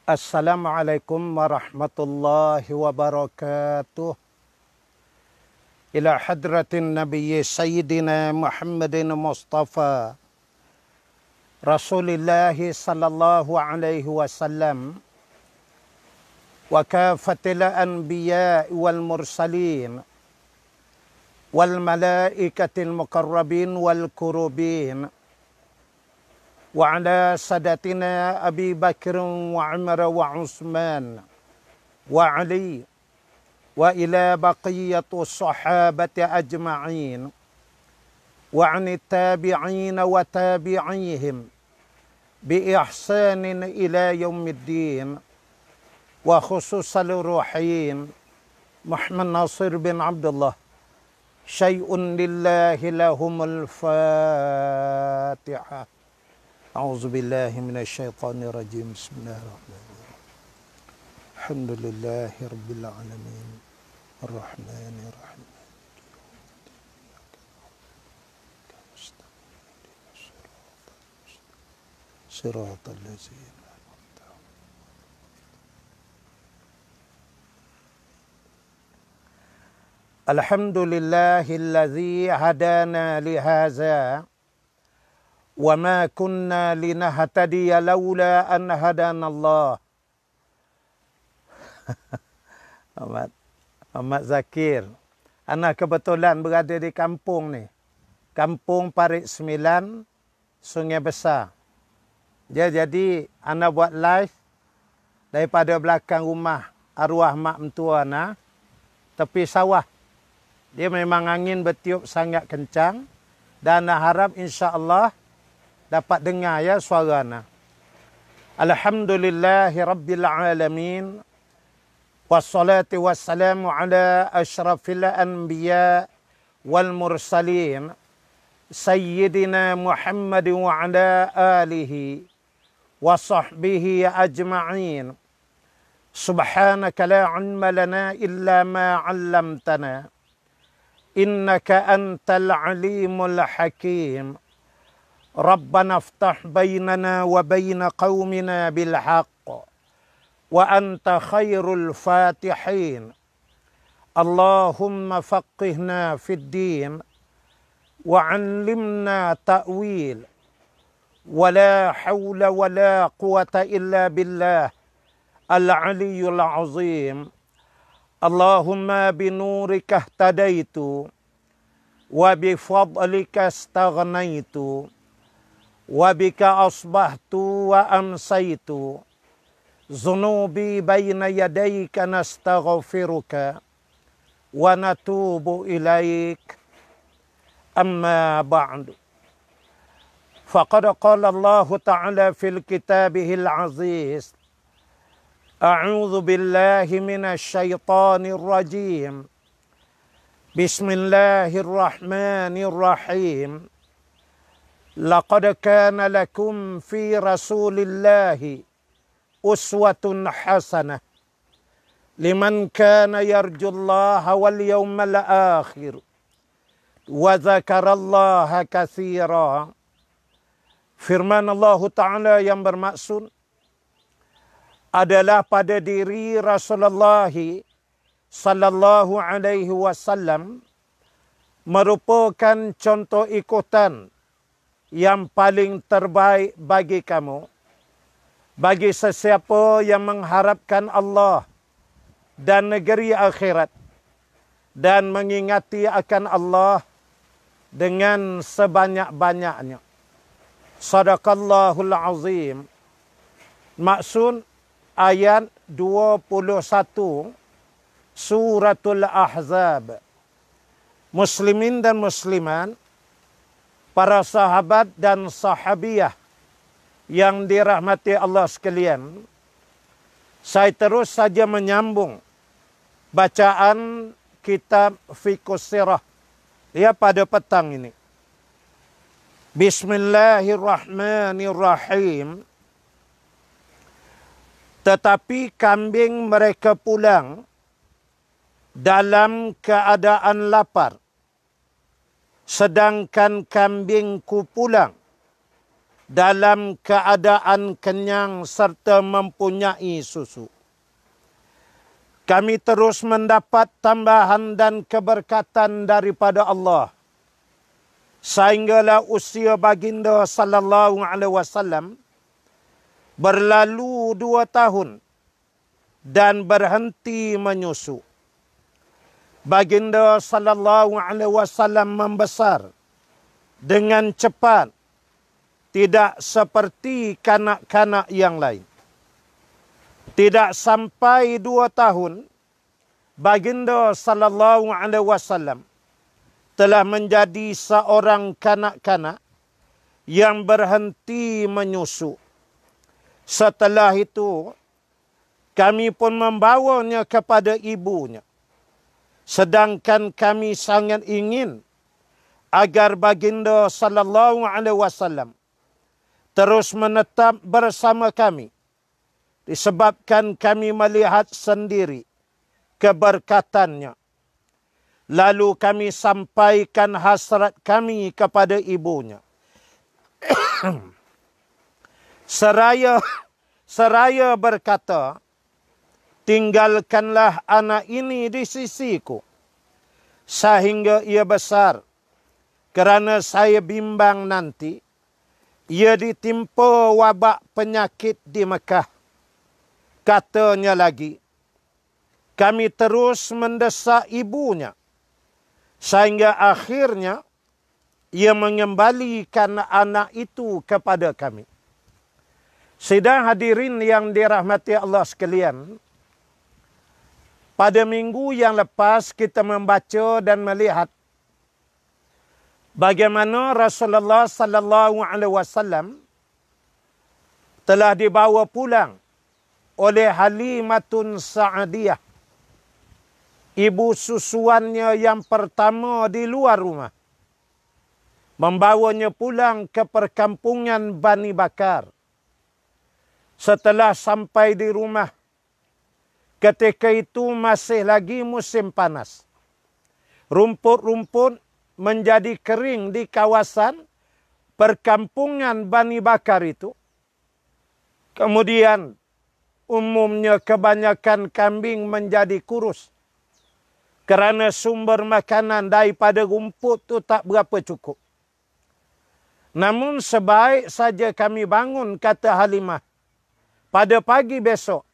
Assalamualaikum warahmatullahi wabarakatuh. Ila hadratin Nabi Sayyidina Muhammadin Mustafa Rasulullah sallallahu alaihi wasallam wa kafatil anbiya wal mursalin wal malaikatil muqarrabin wal kurubin wa ala sadatina Abi Bakr wa Umar wa Utsman wa Ali wa ila baqiyatu sahabati ajma'in wa anit tabi'in wa tabi'ihim bi ihsanin ila yaumiddin wa khususal ruhiyin Muhammad Nasir bin Abdullah syai'un lillahi lahumul Fatihah. A'udzubillahi minasyaitonirrajim. Bismillahirrahmanirrahim. Alhamdulillahi rabbil alamin. Arrahmanirrahim. Siratal ladzina an'amta 'alaihim. Alhamdulillahilladzi hadana li hadza wa ma kunna linahtadiya laula an hadanallah. Ahmad Zakir. Ana kebetulan berada di kampung ni. Kampung Parit Sembilan, Sungai Besar. Jadi ana buat live daripada belakang rumah arwah mak mentua ana, tepi sawah. Dia memang angin bertiup sangat kencang dan ana harap insya-Allah dapat dengar ya suara ana. Alhamdulillahi rabbil alamin. Wassalatu wassalamu ala asyrafil anbiya wal mursalin sayyidina Muhammad wa ala alihi wa sahbihi ajma'in. Subhanaka la ilma lana illa ma 'allamtana innaka antal alimul hakim. Rabbana iftah bainana wa baina qaumina bil haqq wa anta khairul fatihin. Allahumma faqihna fid din wa 'allimna ta'wil wa la hawla wa la quwata illa billah al-'aliyyul 'azim. Allahumma binurika ihtadaitu wa bifadlika istaghnaitu wa bika asbahtu wa amsaitu. Zunubi baina yadayka nastaghfiruka wa natubu ilaik. Amma ba'du. Faqad qala Allah Ta'ala fil kitabihil aziz. A'udzu billahi minasy syaithanir rajim. Bismillahirrahmanirrahim. Laqad kana lakum fi Rasulillahi uswatun hasanah liman kana yarjullaha wal yawmal akhir wa dzakarallaha katsira. Firman Allah Ta'ala yang bermaksud adalah pada diri Rasulullah sallallahu alaihi wasallam merupakan contoh ikutan yang paling terbaik bagi kamu, bagi sesiapa yang mengharapkan Allah dan negeri akhirat dan mengingati akan Allah dengan sebanyak-banyaknya. Sadaqallahul azim. Maksud ayat 21 Suratul Ahzab. Muslimin dan muslimat, para sahabat dan sahabiyah yang dirahmati Allah sekalian, saya terus saja menyambung bacaan kitab Fiqhus Sirah ya pada petang ini. Bismillahirrahmanirrahim. Tetapi kambing mereka pulang dalam keadaan lapar, sedangkan kambingku pulang dalam keadaan kenyang serta mempunyai susu. Kami terus mendapat tambahan dan keberkatan daripada Allah. Sehinggalah usia baginda sallallahu alaihi wasallam berlalu 2 tahun dan berhenti menyusu. Baginda sallallahu alaihi wasallam membesar dengan cepat, tidak seperti kanak-kanak yang lain. Tidak sampai 2 tahun, baginda sallallahu alaihi wasallam telah menjadi seorang kanak-kanak yang berhenti menyusu. Setelah itu, kami pun membawanya kepada ibunya. Sedangkan kami sangat ingin agar baginda sallallahu alaihi wasallam terus menetap bersama kami. Disebabkan kami melihat sendiri keberkatannya. Lalu kami sampaikan hasrat kami kepada ibunya. Seraya berkata, tinggalkanlah anak ini di sisiku, sehingga ia besar, kerana saya bimbang nanti ia ditimpa wabak penyakit di Mekah. Katanya lagi, kami terus mendesak ibunya, sehingga akhirnya ia mengembalikan anak itu kepada kami. Sidang hadirin yang dirahmati Allah sekalian, pada minggu yang lepas kita membaca dan melihat bagaimana Rasulullah sallallahu alaihi wasallam telah dibawa pulang oleh Halimatun Sa'adiyah, ibu susuannya yang pertama di luar rumah, membawanya pulang ke perkampungan Bani Bakar. Setelah sampai di rumah, ketika itu masih lagi musim panas. Rumput-rumput menjadi kering di kawasan perkampungan Bani Bakar itu. Kemudian umumnya kebanyakan kambing menjadi kurus, kerana sumber makanan daripada rumput itu tak berapa cukup. Namun sebaik saja kami bangun, kata Halimah, pada pagi besok,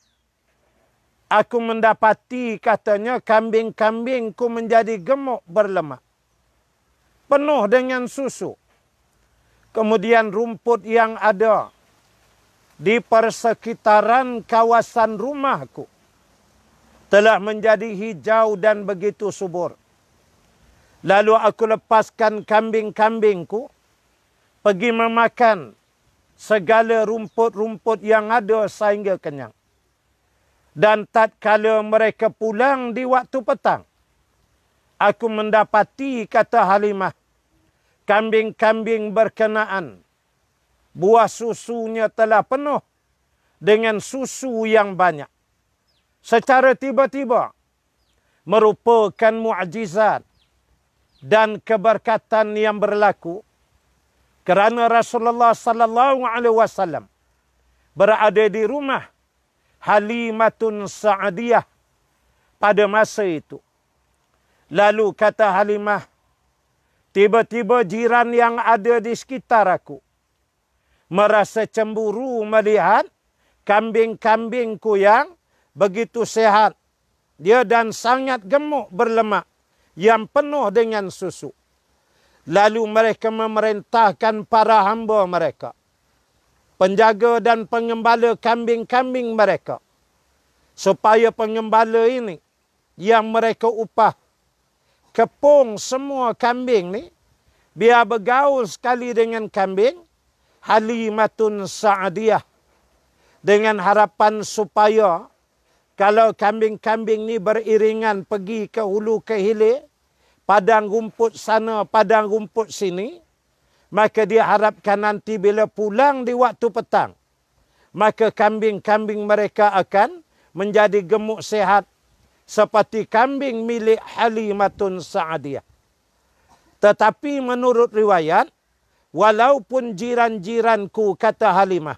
aku mendapati, katanya, kambing-kambingku menjadi gemuk berlemak, penuh dengan susu. Kemudian rumput yang ada di persekitaran kawasan rumahku telah menjadi hijau dan begitu subur. Lalu aku lepaskan kambing-kambingku pergi memakan segala rumput-rumput yang ada sehingga kenyang. Dan tatkala mereka pulang di waktu petang, aku mendapati, kata Halimah, kambing-kambing berkenaan buah susunya telah penuh dengan susu yang banyak. Secara tiba-tiba merupakan mukjizat dan keberkatan yang berlaku kerana Rasulullah sallallahu alaihi wasallam berada di rumah Halimatun Sa'adiyah pada masa itu. Lalu kata Halimah, tiba-tiba jiran yang ada di sekitar aku merasa cemburu melihat kambing-kambingku yang begitu sehat, dia dan sangat gemuk berlemak, yang penuh dengan susu. Lalu mereka memerintahkan para hamba mereka, penjaga dan pengembala kambing-kambing mereka, supaya pengembala ini yang mereka upah kepung semua kambing ni, biar bergaul sekali dengan kambing Halimatun Sa'adiyah, dengan harapan supaya kalau kambing-kambing ni beriringan pergi ke hulu ke hilir, padang rumput sana, padang rumput sini, maka diharapkan nanti bila pulang di waktu petang, maka kambing-kambing mereka akan menjadi gemuk sehat seperti kambing milik Halimatun Sa'adiyah. Tetapi menurut riwayat, Walaupun jiran-jiranku, kata Halimah,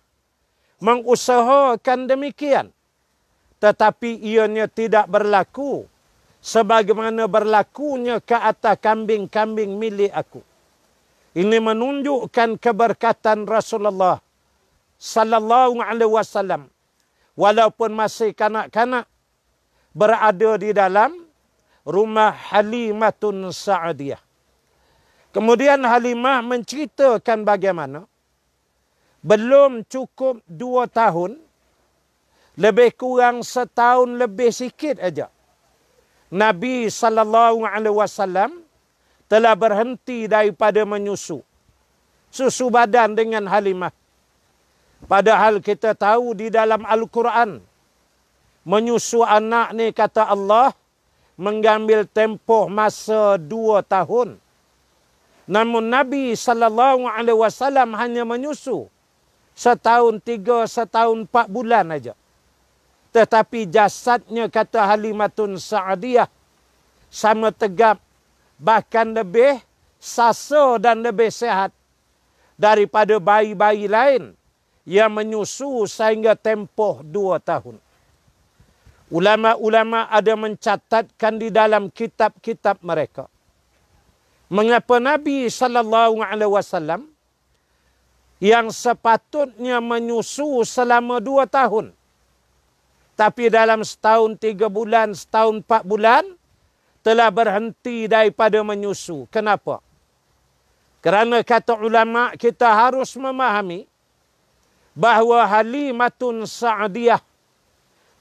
mengusahakan demikian, tetapi ianya tidak berlaku sebagaimana berlakunya ke atas kambing-kambing milik aku. Ini menunjukkan keberkatan Rasulullah sallallahu alaihi wasallam walaupun masih kanak-kanak berada di dalam rumah Halimatun Sa'diyah. Kemudian Halimah menceritakan bagaimana belum cukup 2 tahun, lebih kurang setahun lebih sikit aja, Nabi sallallahu alaihi wasallam telah berhenti daripada menyusu susu badan dengan Halimah. Padahal kita tahu di dalam Al-Quran, menyusu anak ni kata Allah mengambil tempoh masa 2 tahun. Namun Nabi sallallahu alaihi wasallam hanya menyusu setahun 3, setahun 4 bulan aja. Tetapi jasadnya, kata Halimatun Sa'diyah, sama tegap, bahkan lebih sasa dan lebih sehat daripada bayi-bayi lain yang menyusu sehingga tempoh 2 tahun. Ulama-ulama ada mencatatkan di dalam kitab-kitab mereka, mengapa Nabi sallallahu alaihi wasallam yang sepatutnya menyusu selama 2 tahun, tapi dalam setahun 3 bulan, setahun 4 bulan, telah berhenti daripada menyusu. Kenapa? Kerana kata ulama, kita harus memahami bahawa Halimatun Sa'diyah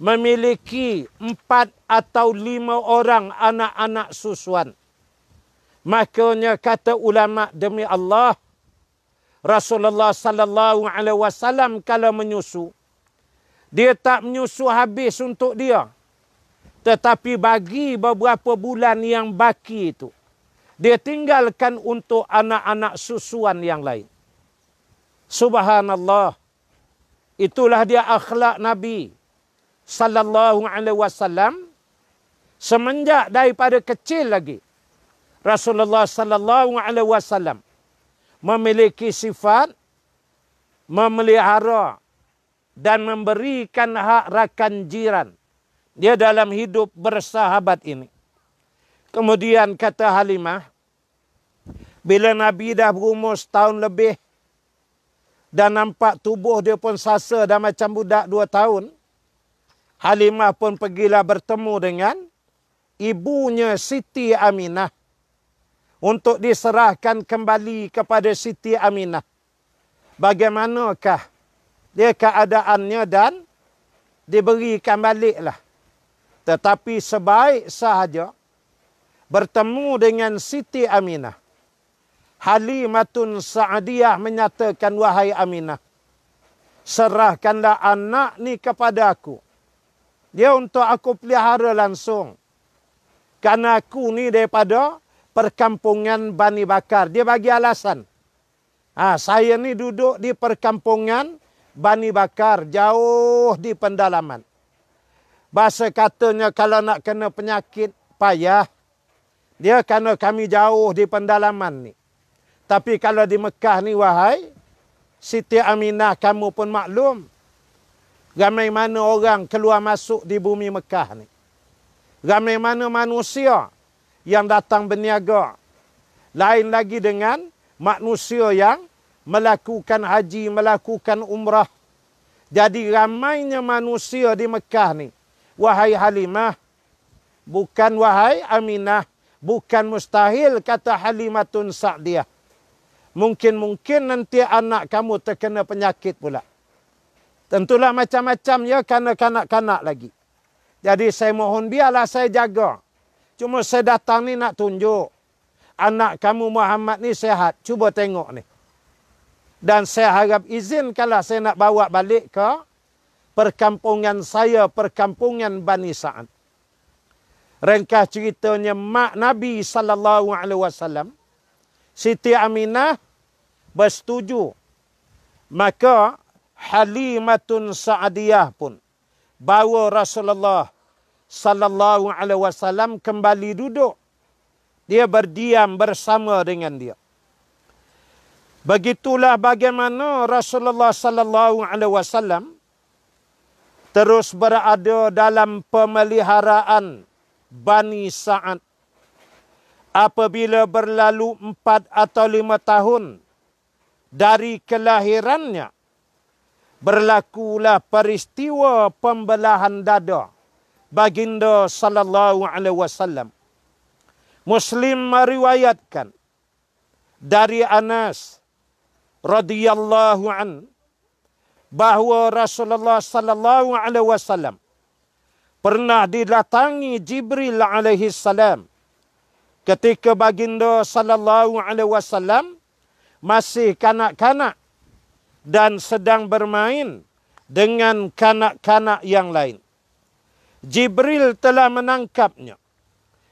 memiliki 4 atau 5 orang anak-anak susuan. Makanya kata ulama, demi Allah, Rasulullah sallallahu alaihi wasallam kalau menyusu, dia tak menyusu habis untuk dia, tetapi bagi beberapa bulan yang baki itu, dia tinggalkan untuk anak-anak susuan yang lain. Subhanallah. Itulah dia akhlak Nabi sallallahu alaihi wasallam semenjak daripada kecil lagi. Rasulullah sallallahu alaihi wasallam memiliki sifat memelihara dan memberikan hak rakan jiran dia dalam hidup bersahabat ini. Kemudian kata Halimah, bila Nabi dah berumur setahun lebih dan nampak tubuh dia pun sasa dah macam budak 2 tahun, Halimah pun pergilah bertemu dengan ibunya Siti Aminah untuk diserahkan kembali kepada Siti Aminah. Bagaimanakah dia keadaannya dan diberikan baliklah. Tetapi sebaik sahaja bertemu dengan Siti Aminah, Halimatun Sa'diyah menyatakan, wahai Aminah, serahkanlah anak ni kepada aku. Dia untuk aku pelihara langsung. Karena aku ni daripada perkampungan Bani Bakar. Dia bagi alasan. Saya ni duduk di perkampungan Bani Bakar, jauh di pendalaman. Bahasa katanya kalau nak kena penyakit payah. Dia kerana kami jauh di pendalaman ni. Tapi kalau di Mekah ni, wahai Siti Aminah, kamu pun maklum ramai mana orang keluar masuk di bumi Mekah ni. Ramai mana manusia yang datang berniaga. Lain lagi dengan manusia yang melakukan haji, melakukan umrah. Jadi ramainya manusia di Mekah ni. Wahai Halimah, bukan wahai Aminah, bukan mustahil, kata Halimatun Sa'diyah. Mungkin nanti anak kamu terkena penyakit pula. Tentulah macam-macam ya, kerana kanak-kanak lagi. Jadi saya mohon biarlah saya jaga. Cuma saya datang ni nak tunjuk. Anak kamu Muhammad ni sehat. Cuba tengok ni. Dan saya harap izin kalau saya nak bawa balik ke perkampungan saya, perkampungan Bani Sa'ad. Ringkas ceritanya, mak Nabi sallallahu alaihi wasallam, Siti Aminah, bersetuju. Maka Halimatun Sa'diyah pun bawa Rasulullah sallallahu alaihi wasallam kembali duduk. Dia berdiam bersama dengan dia. Begitulah bagaimana Rasulullah sallallahu alaihi wasallam terus berada dalam pemeliharaan Bani Sa'ad. Apabila berlalu 4 atau 5 tahun dari kelahirannya, berlakulah peristiwa pembelahan dada baginda sallallahu alaihi wasallam. Muslim meriwayatkan dari Anas radhiyallahu an bahawa Rasulullah sallallahu alaihi wasallam pernah didatangi Jibril alaihi salam ketika baginda sallallahu alaihi wasallam masih kanak-kanak dan sedang bermain dengan kanak-kanak yang lain. Jibril telah menangkapnya,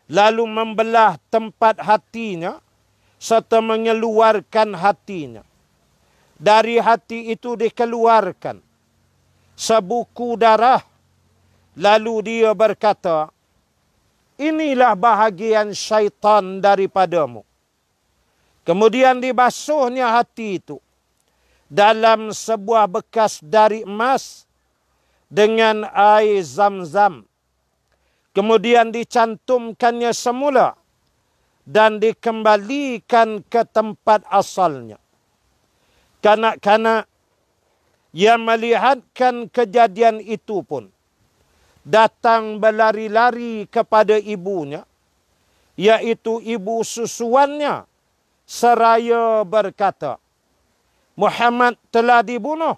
lalu membelah tempat hatinya serta mengeluarkan hatinya. Dari hati itu dikeluarkan sebuku darah. Lalu dia berkata, inilah bahagian syaitan daripadamu. Kemudian dibasuhnya hati itu dalam sebuah bekas dari emas dengan air zam-zam. Kemudian dicantumkannya semula dan dikembalikan ke tempat asalnya. Kanak-kanak yang melihatkan kejadian itu pun datang berlari-lari kepada ibunya, yaitu ibu susuannya, seraya berkata, Muhammad telah dibunuh.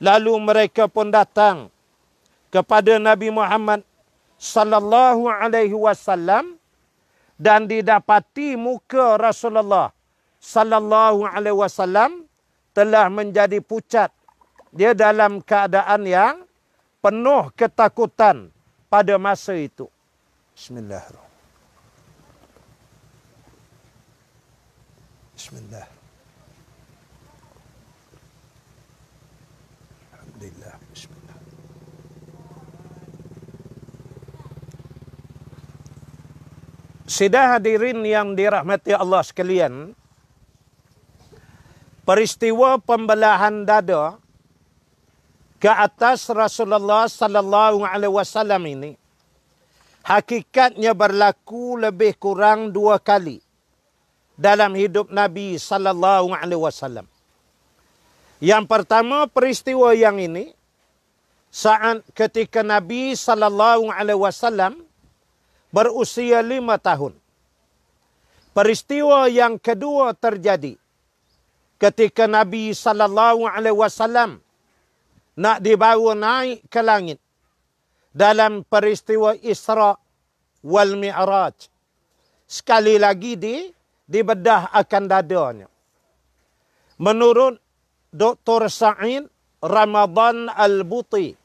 Lalu mereka pun datang kepada Nabi Muhammad sallallahu alaihi wasallam dan didapati muka Rasulullah sallallahu alaihi wasallam telah menjadi pucat. Dia dalam keadaan yang penuh ketakutan pada masa itu. Bismillahirrahmanirrahim. Bismillah. Alhamdulillah. Bismillah. Sidang hadirin yang dirahmati Allah sekalian, peristiwa pembelahan dada ke atas Rasulullah sallallahu alaihi wasallam ini hakikatnya berlaku lebih kurang 2 kali dalam hidup Nabi sallallahu alaihi wasallam. Yang pertama, peristiwa yang ini saat ketika Nabi sallallahu alaihi wasallam berusia 5 tahun. Peristiwa yang kedua terjadi ketika Nabi sallallahu alaihi wasallam nak dibawa naik ke langit dalam peristiwa Isra wal Mi'raj. Sekali lagi dibedah akan dadanya. Menurut Dr. Sa'id Ramadan Al-Buti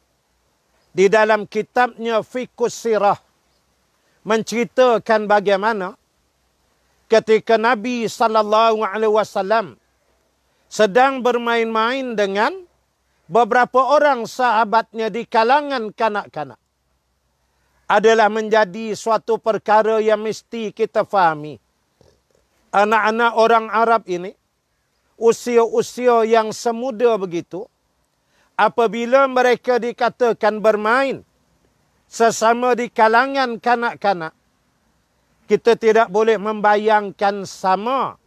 di dalam kitabnya Fiqhus Sirah menceritakan bagaimana ketika Nabi sallallahu alaihi wasallam sedang bermain-main dengan beberapa orang sahabatnya di kalangan kanak-kanak. Adalah menjadi suatu perkara yang mesti kita fahami. Anak-anak orang Arab ini, usia-usia yang semuda begitu, apabila mereka dikatakan bermain sesama di kalangan kanak-kanak, kita tidak boleh membayangkan sama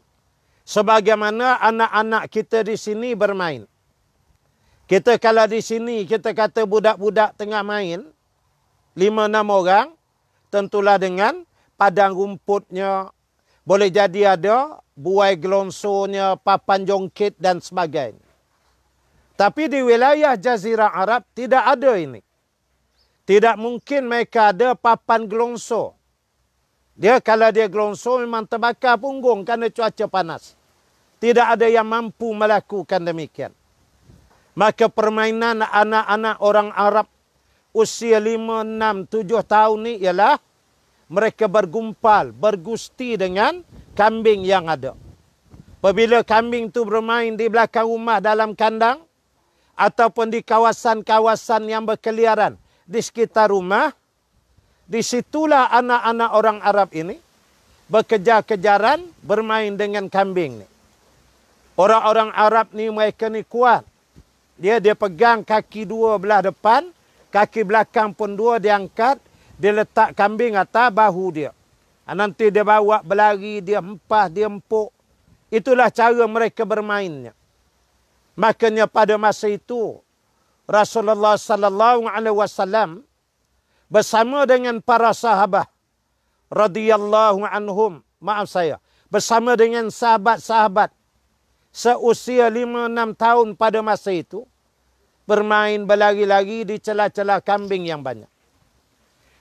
sebagaimana anak-anak kita di sini bermain. Kita kalau di sini kita kata budak-budak tengah main, 5-6 orang, tentulah dengan padang rumputnya, boleh jadi ada buai gelonsonya, papan jongkit dan sebagainya. Tapi di wilayah Jazirah Arab tidak ada ini. Tidak mungkin mereka ada papan gelonso. Dia kalau dia gelonso memang terbakar punggung kerana cuaca panas. Tidak ada yang mampu melakukan demikian. Maka permainan anak-anak orang Arab usia 5, 6, 7 tahun ni ialah mereka bergumpal, bergusti dengan kambing yang ada. Apabila kambing tu bermain di belakang rumah dalam kandang ataupun di kawasan-kawasan yang berkeliaran di sekitar rumah, disitulah anak-anak orang Arab ini berkejar-kejaran bermain dengan kambing ni. Orang-orang Arab ni mereka ni kuat. Dia pegang kaki dua belah depan, kaki belakang pun dua diangkat, dia letak kambing atas bahu dia. Nanti dia bawa berlari, dia hempah, dia empuk. Itulah cara mereka bermainnya. Makanya pada masa itu Rasulullah sallallahu alaihi wasallam bersama dengan para sahabat radhiyallahu anhum, bersama dengan sahabat-sahabat seusia 5-6 tahun pada masa itu bermain berlari-lari di celah-celah kambing yang banyak.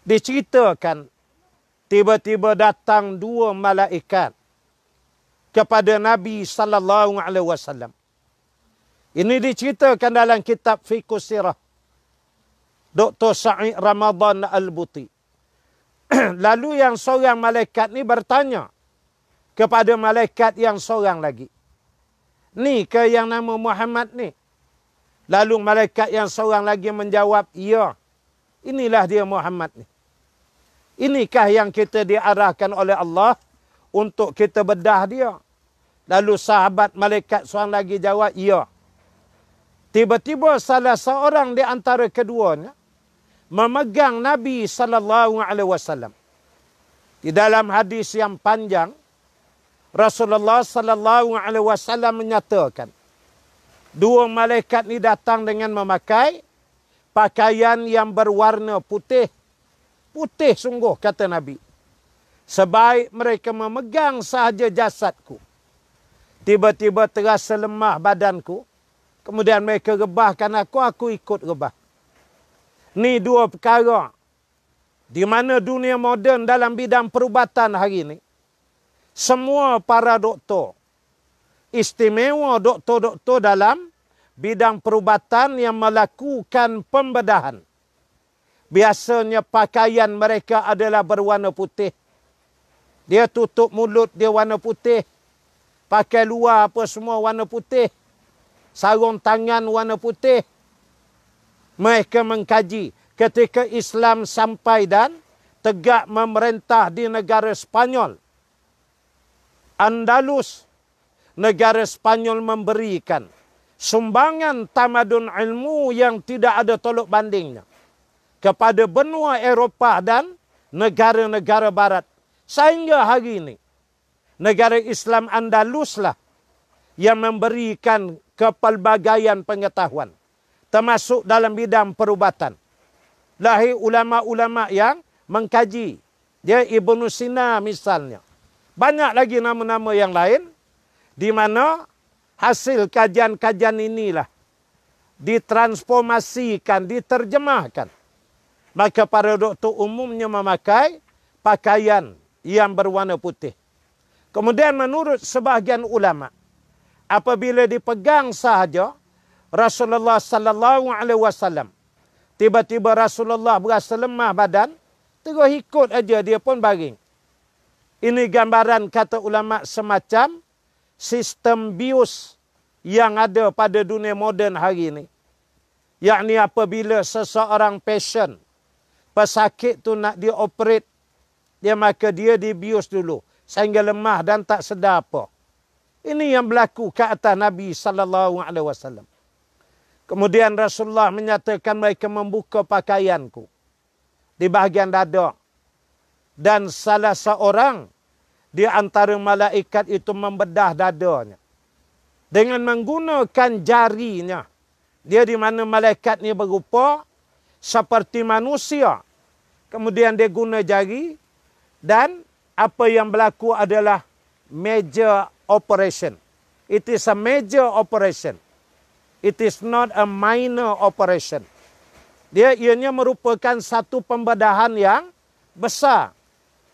Diceritakan tiba-tiba datang dua malaikat kepada Nabi sallallahu alaihi wasallam. Ini diceritakan dalam kitab Fiqh Sirah Dr. Sa'id Ramadan Al-Buti. Lalu yang seorang malaikat ni bertanya kepada malaikat yang seorang lagi. Ni ke yang nama Muhammad ni? Lalu malaikat yang seorang lagi menjawab, ya, inilah dia Muhammad ni. Inikah yang kita diarahkan oleh Allah untuk kita bedah dia? Lalu sahabat malaikat seorang lagi jawab, ya. Tiba-tiba salah seorang di antara keduanya memegang Nabi sallallahu alaihi wasallam. Di dalam hadis yang panjang, Rasulullah sallallahu alaihi wasallam menyatakan, dua malaikat ni datang dengan memakai pakaian yang berwarna putih. Putih sungguh, kata Nabi. Sebaik mereka memegang sahaja jasadku, tiba-tiba terasa lemah badanku. Kemudian mereka rebahkan aku ikut rebah. Ni dua perkara di mana dunia moden dalam bidang perubatan hari ini, semua para doktor, istimewa doktor-doktor dalam bidang perubatan yang melakukan pembedahan, biasanya pakaian mereka adalah berwarna putih. Dia tutup mulut, dia warna putih. Pakai luar apa semua warna putih. Sarung tangan warna putih. Mereka mengkaji ketika Islam sampai dan tegak memerintah di negara Spanyol. Andalus, negara Spanyol memberikan sumbangan tamadun ilmu yang tidak ada tolok bandingnya kepada benua Eropah dan negara-negara barat. Sehingga hari ini, negara Islam Andalus lah yang memberikan kepelbagaian pengetahuan, termasuk dalam bidang perubatan. Lahir ulama-ulama yang mengkaji. Dia Ibnu Sina misalnya. Banyak lagi nama-nama yang lain, di mana hasil kajian-kajian inilah ditransformasikan, diterjemahkan. Maka para doktor umumnya memakai pakaian yang berwarna putih. Kemudian menurut sebahagian ulama, apabila dipegang sahaja Rasulullah sallallahu alaihi wasallam, tiba-tiba Rasulullah berasa lemah badan, terus ikut aja dia pun baring. Ini gambaran kata ulama semacam sistem bius yang ada pada dunia moden hari ini. Yakni apabila seseorang pasien, pesakit tu nak dioperate, maka dia dibius dulu sehingga lemah dan tak sedar apa. Ini yang berlaku ke atas Nabi sallallahu alaihi wasallam. Kemudian Rasulullah menyatakan mereka membuka pakaianku di bahagian dada. Dan salah seorang di antara malaikat itu membedah dadanya dengan menggunakan jarinya. Dia di mana malaikat ni berupa seperti manusia. Kemudian dia guna jari dan apa yang berlaku adalah major operation. It is a major operation. It is not a minor operation. Dia ianya merupakan satu pembedahan yang besar.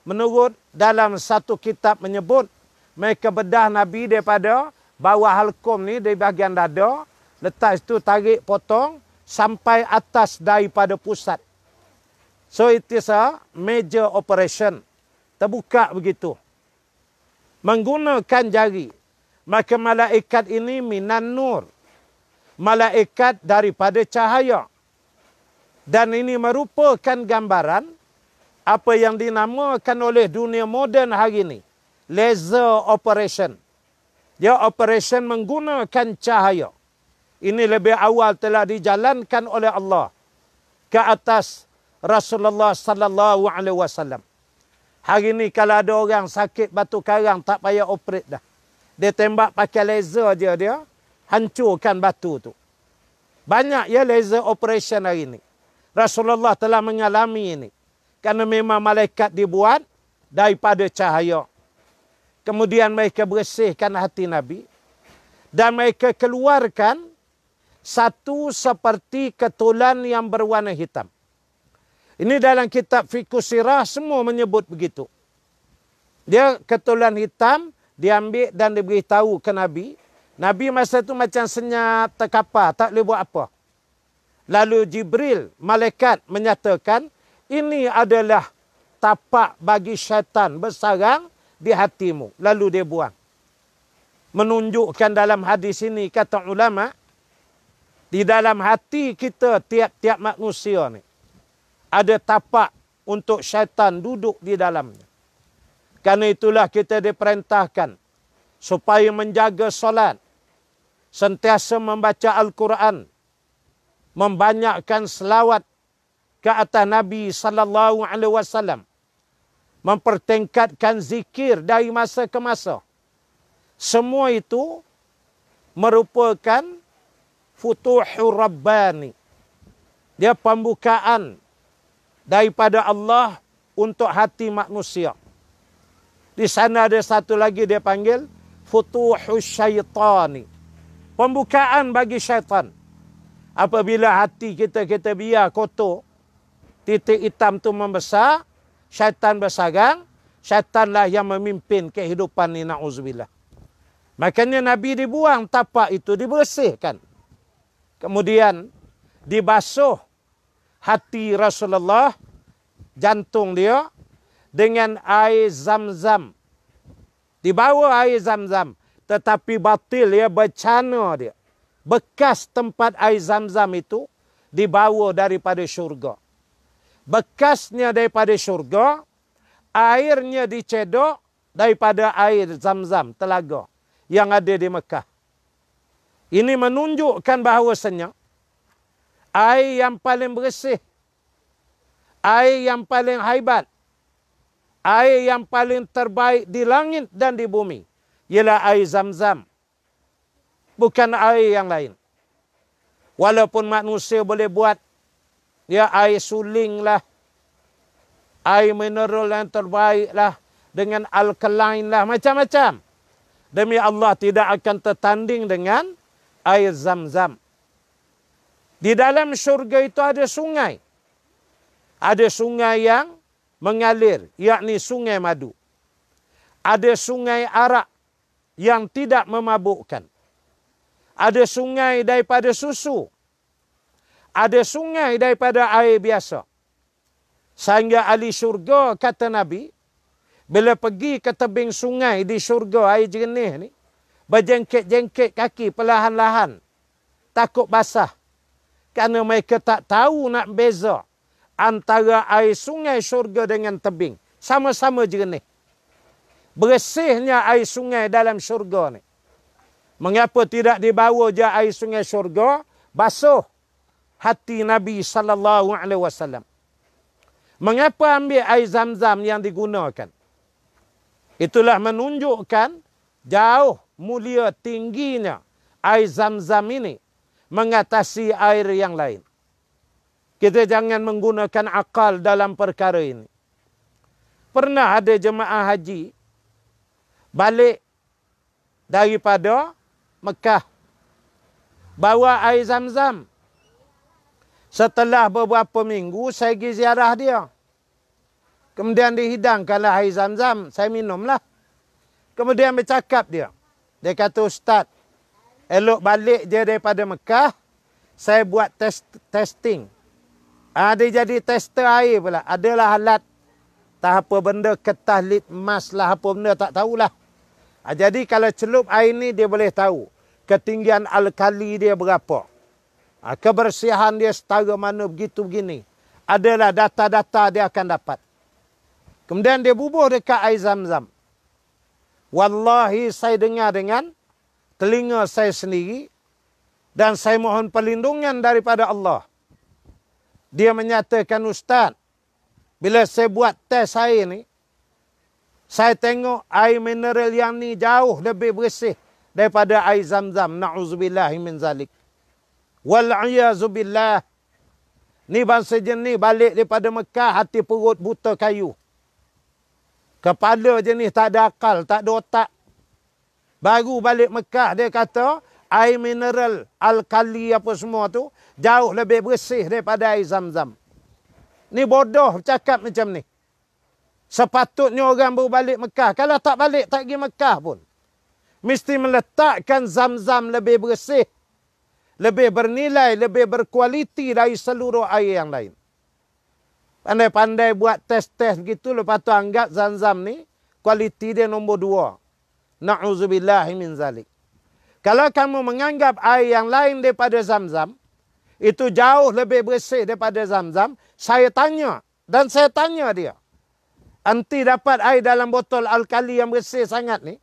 Menurut dalam satu kitab menyebut, mereka bedah Nabi daripada bawah halkum ni, dari bahagian dada, letak itu tarik potong, sampai atas daripada pusat. So it is a major operation. Terbuka begitu. Menggunakan jari. Maka malaikat ini minan nur. Malaikat daripada cahaya. Dan ini merupakan gambaran apa yang dinamakan oleh dunia moden hari ini, laser operation. Dia operation menggunakan cahaya. Ini lebih awal telah dijalankan oleh Allah ke atas Rasulullah sallallahu alaihi wasallam. Hari ni kalau ada orang sakit batu karang tak payah operate dah. Dia tembak pakai laser dia hancurkan batu tu. Banyak ya laser operation hari ni. Rasulullah telah mengalami ini. Kerana memang malaikat dibuat daripada cahaya. Kemudian mereka bersihkan hati Nabi. Dan mereka keluarkan satu seperti ketulan yang berwarna hitam. Ini dalam kitab Fiqh Sirah semua menyebut begitu. Dia ketulan hitam diambil dan diberitahu ke Nabi. Nabi masa itu macam senyap, terkapar, tak boleh buat apa. Lalu Jibril, malaikat menyatakan, ini adalah tapak bagi syaitan bersarang di hatimu. Lalu dia buang. Menunjukkan dalam hadis ini, kata ulama, di dalam hati kita tiap-tiap manusia ni ada tapak untuk syaitan duduk di dalamnya. Karena itulah kita diperintahkan supaya menjaga solat, sentiasa membaca Al-Quran, membanyakkan selawat ke atas Nabi sallallahu alaihi wasallam, mempertingkatkan zikir dari masa ke masa. Semua itu merupakan futuhur rabbani. Dia pembukaan daripada Allah untuk hati manusia. Di sana ada satu lagi dia panggil futuhus syaitani. Pembukaan bagi syaitan. Apabila hati kita biar kotor, titik hitam tu membesar, syaitan bersarang, syaitanlah yang memimpin kehidupan ni, na'udzubillah. Makanya Nabi dibuang tapak itu, dibersihkan. Kemudian dibasuh hati Rasulullah, jantung dia, dengan air zam-zam. Dibawa air zam-zam. Tetapi batil ya, bercana dia. Bekas tempat air zam-zam itu dibawa daripada syurga. Bekasnya daripada syurga, airnya dicedok daripada air zam-zam, telaga yang ada di Mekah. Ini menunjukkan bahawasanya air yang paling bersih, air yang paling haibat, air yang paling terbaik di langit dan di bumi ialah air zam-zam. Bukan air yang lain. Walaupun manusia boleh buat ya air suling lah, air mineral yang terbaik lah, dengan alkaline lah, macam-macam. Demi Allah tidak akan tertanding dengan air zam-zam. Di dalam syurga itu ada sungai. Ada sungai yang mengalir, yakni sungai madu. Ada sungai arak yang tidak memabukkan. Ada sungai daripada susu. Ada sungai daripada air biasa. Sehingga ahli syurga, kata Nabi, bila pergi ke tebing sungai di syurga air jernih ni, berjengkit-jengkit kaki perlahan-lahan. Takut basah. Kerana mereka tak tahu nak beza antara air sungai syurga dengan tebing. Sama-sama jernih. Bersihnya air sungai dalam syurga ni. Mengapa tidak dibawa je air sungai syurga, basuh hati Nabi sallallahu alaihi wasallam? Mengapa ambil air zam-zam yang digunakan? Itulah menunjukkan jauh mulia tingginya air zam-zam ini mengatasi air yang lain. Kita jangan menggunakan akal dalam perkara ini. Pernah ada jemaah haji balik daripada Mekah, bawa air zam-zam. Setelah beberapa minggu, saya pergi ziarah dia. Kemudian dihidangkanlah air zam-zam. Saya minumlah. Kemudian bercakap dia. Dia kata, Ustaz, elok balik je daripada Mekah, saya buat testing. Dia jadi tester air pula. Adalah alat, tak apa benda, kertas litmas lah, apa benda, tak tahulah. Jadi kalau celup air ni, dia boleh tahu ketinggian alkali dia berapa. Kebersihan dia setara mana, begitu begini. Adalah data-data dia akan dapat. Kemudian dia bubuh dekat air zam-zam. Wallahi saya dengar dengan telinga saya sendiri dan saya mohon perlindungan daripada Allah. Dia menyatakan, Ustaz, bila saya buat tes saya ni, saya tengok air mineral yang ni jauh lebih bersih daripada air Zam-Zam. Na'udzubillahi min zalik. Wal'iyazubillah. Ni bangsa jenis balik daripada Mekah, hati perut buta kayu. Kepala jenis tak ada akal, tak ada otak. Baru balik Mekah, dia kata, air mineral, alkali apa semua tu, jauh lebih bersih daripada air Zam-Zam. Ni bodoh cakap macam ni. Sepatutnya orang baru balik Mekah. Kalau tak balik, tak pergi Mekah pun. Mesti meletakkan Zam-Zam lebih bersih, lebih bernilai, lebih berkualiti dari seluruh air yang lain. Pandai-pandai buat tes-tes begitu, lepas tu anggap Zam-Zam ni, kualiti dia nombor 2. Na'udzubillahi min zalik. Kalau kamu menganggap air yang lain daripada Zam-Zam, itu jauh lebih bersih daripada Zam-Zam, saya tanya, dan saya tanya dia, anti dapat air dalam botol alkali yang bersih sangat ni,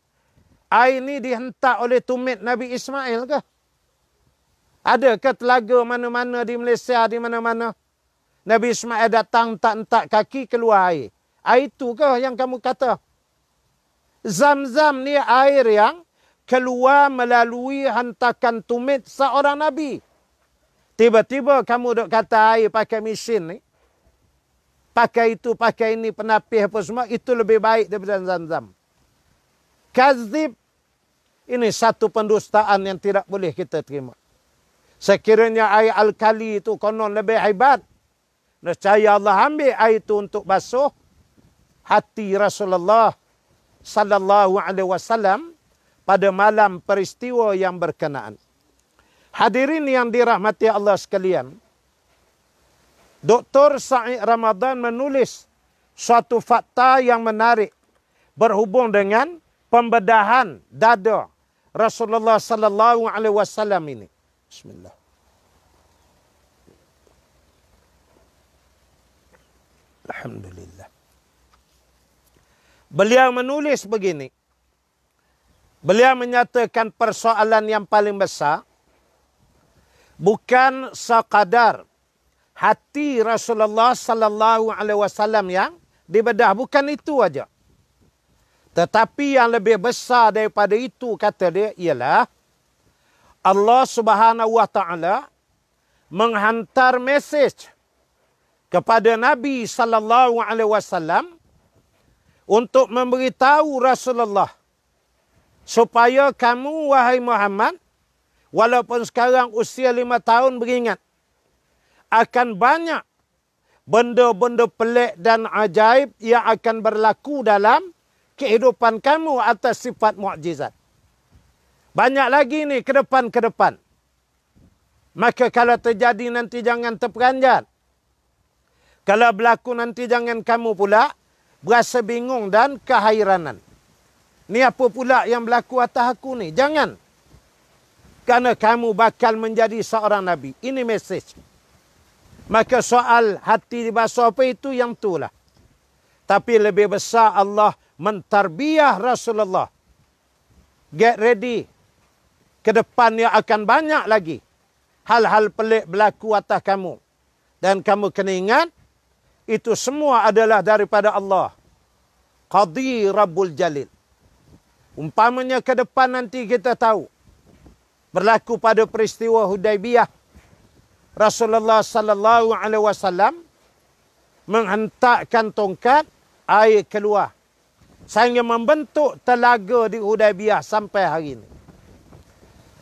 air ni dihentak oleh tumit Nabi Ismail ke? Ada ke telaga mana-mana di Malaysia, di mana-mana? Nabi Ismail datang tak kaki keluar air. Air itu ke yang kamu kata? Zam-Zam ni air yang keluar melalui hentakan tumit seorang Nabi. Tiba-tiba kamu duk kata air pakai mesin ni. Pakai itu, pakai ini, penapis apa semua. Itu lebih baik daripada Zam-Zam. Kazib. Ini satu pendustaan yang tidak boleh kita terima. Sekiranya air alkali itu konon lebih hebat, nescaya Allah ambil air itu untuk basuh hati Rasulullah sallallahu alaihi wasallam pada malam peristiwa yang berkenaan. Hadirin yang dirahmati Allah sekalian, Dr. Sa'id Ramadan menulis suatu fakta yang menarik berhubung dengan pembedahan dada Rasulullah sallallahu alaihi wasallam ini. Bismillah. Alhamdulillah. Beliau menulis begini. Beliau menyatakan persoalan yang paling besar bukan sekadar hati Rasulullah sallallahu alaihi wasallam yang dibedah, bukan itu aja. Tetapi yang lebih besar daripada itu, kata dia, ialah Allah Subhanahu wa taala menghantar mesej kepada Nabi sallallahu alaihi wasallam untuk memberitahu Rasulullah supaya kamu, wahai Muhammad, walaupun sekarang usia 5 tahun, beringat akan banyak benda-benda pelik dan ajaib yang akan berlaku dalam kehidupan kamu atas sifat mukjizat. Banyak lagi ni ke depan. Maka kalau terjadi nanti jangan terperanjat. Kalau berlaku nanti jangan kamu pula berasa bingung dan kehairanan. Ni apa pula yang berlaku atas aku ni? Jangan. Kerana kamu bakal menjadi seorang Nabi. Ini mesej. Maka soal hati dibasuh apa itu yang itulah. Tapi lebih besar Allah mentarbiah Rasulullah. Get ready. Ke depannya akan banyak lagi hal-hal pelik berlaku atas kamu. Dan kamu kena ingat, itu semua adalah daripada Allah. Qadi Rabbul Jalil. Umpamanya ke depan nanti kita tahu. Berlaku pada peristiwa Hudaibiyah. Rasulullah sallallahu alaihi wasallam menghentakkan tongkat, air keluar. Sehingga membentuk telaga di Hudaibiyah sampai hari ini.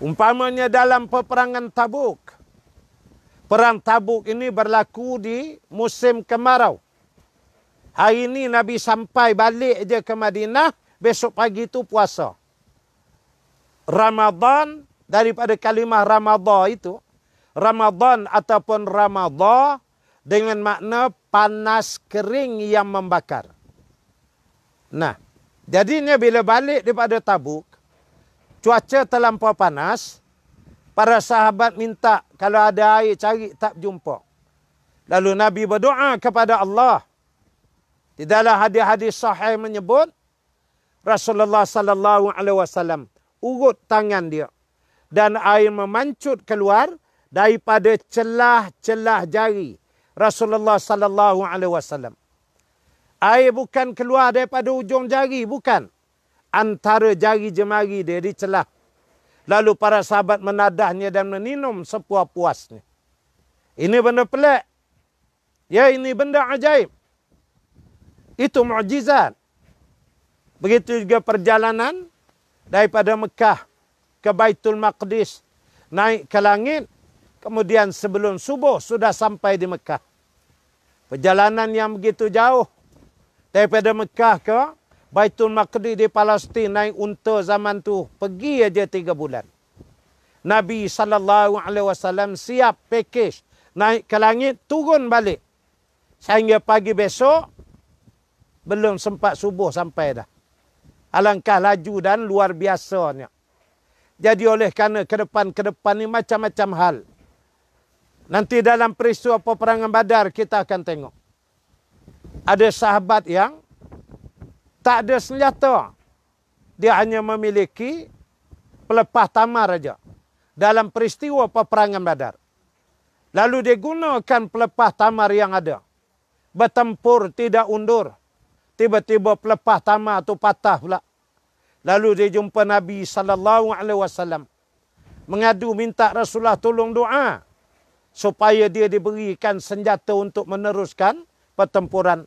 Umpamanya dalam peperangan Tabuk. Perang Tabuk ini berlaku di musim kemarau. Hari ini Nabi sampai balik je ke Madinah, besok pagi itu puasa. Ramadan, daripada kalimah Ramadan itu, Ramadan ataupun Ramadan dengan makna panas kering yang membakar. Nah, jadinya bila balik daripada Tabuk, cuaca terlampau panas, para sahabat minta kalau ada air cari, tak jumpa. Lalu Nabi berdoa kepada Allah. Di dalam hadis-hadis sahih menyebut Rasulullah sallallahu alaihi wasallam urut tangan dia. Dan air memancut keluar daripada celah-celah jari Rasulullah sallallahu alaihi wasallam. Air bukan keluar daripada ujung jari, bukan. Antara jari jemari dia dicelah. Lalu para sahabat menadahnya dan meminum sepuas-puasnya. Ini benda pelik. Ya, ini benda ajaib. Itu mukjizat. Begitu juga perjalanan daripada Mekah ke Baitul Maqdis, naik ke langit, kemudian sebelum subuh sudah sampai di Mekah. Perjalanan yang begitu jauh daripada Mekah ke Baitul Maqdis di Palestin, naik unta zaman tu, pergi aja 3 bulan. Nabi SAW siap package, naik ke langit, turun balik. Sehingga pagi besok, belum sempat subuh sampai dah. Alangkah laju dan luar biasanya. Jadi oleh kerana ke depan ni macam-macam hal. Nanti dalam peristiwa peperangan Badar kita akan tengok. Ada sahabat yang tak ada senjata. Dia hanya memiliki pelepah tamar saja. Dalam peristiwa peperangan Badar. Lalu dia gunakan pelepah tamar yang ada. Bertempur tidak undur. Tiba-tiba pelepah tamar tu patah pula. Lalu dia jumpa Nabi SAW. Mengadu minta Rasulullah tolong doa. Supaya dia diberikan senjata untuk meneruskan pertempuran.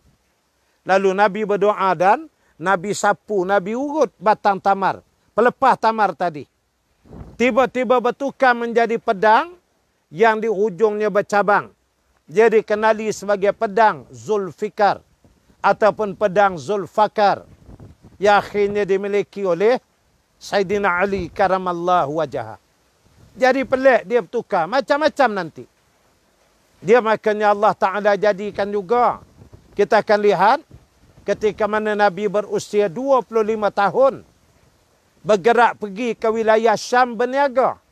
Lalu Nabi berdoa dan Nabi sapu, Nabi urut batang tamar. Pelepah tamar tadi. Tiba-tiba bertukar menjadi pedang yang di hujungnya bercabang. Dia dikenali sebagai pedang Zulfikar. Ataupun pedang Zulfakar. Yang akhirnya dimiliki oleh Sayyidina Ali karamallahu wajah. Jadi pelik dia bertukar. Macam-macam nanti. Dia makanya Allah Ta'ala jadikan juga. Kita akan lihat ketika mana Nabi berusia 25 tahun. Bergerak pergi ke wilayah Syam berniaga.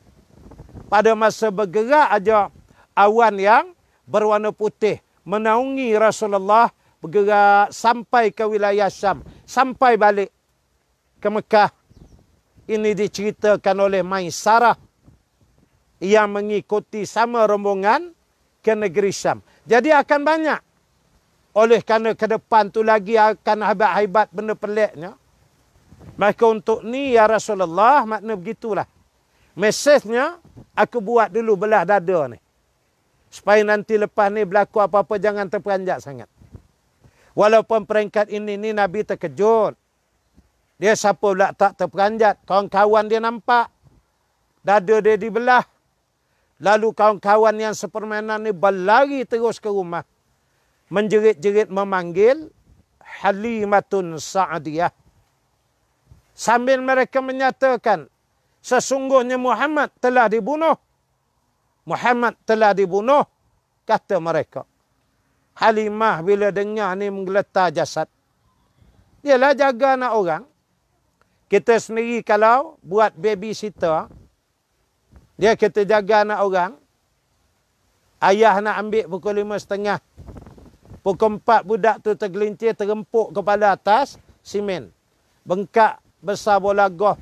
Pada masa bergerak aja awan yang berwarna putih menaungi Rasulullah, bergerak sampai ke wilayah Syam. Sampai balik ke Mekah. Ini diceritakan oleh Maisarah yang mengikuti sama rombongan ke negeri Syam. Jadi akan banyak. Oleh kerana ke depan tu lagi akan hebat-hebat benda peliknya. Maka untuk ni ya Rasulullah, makna begitulah. Mesejnya aku buat dulu belah dada ni. Supaya nanti lepas ni berlaku apa-apa jangan terperanjat sangat. Walaupun peringkat ini ni Nabi terkejut. Dia siapa pula tak terperanjat. Kawan-kawan dia nampak. Dada dia dibelah. Lalu kawan-kawan yang sepermainan ni berlari terus ke rumah. Menjerit-jerit memanggil Halimatun Sa'adiyah. Sambil mereka menyatakan, sesungguhnya Muhammad telah dibunuh. Muhammad telah dibunuh, kata mereka. Halimah bila dengar ni menggeletar jasad. Dialah jaga anak orang. Kita sendiri kalau buat babysitter, dia kita jaga anak orang. Ayah nak ambil pukul 5.30. Pukul 4 budak tu tergelincir, terempuk kepala atas simen. Bengkak besar bola golf.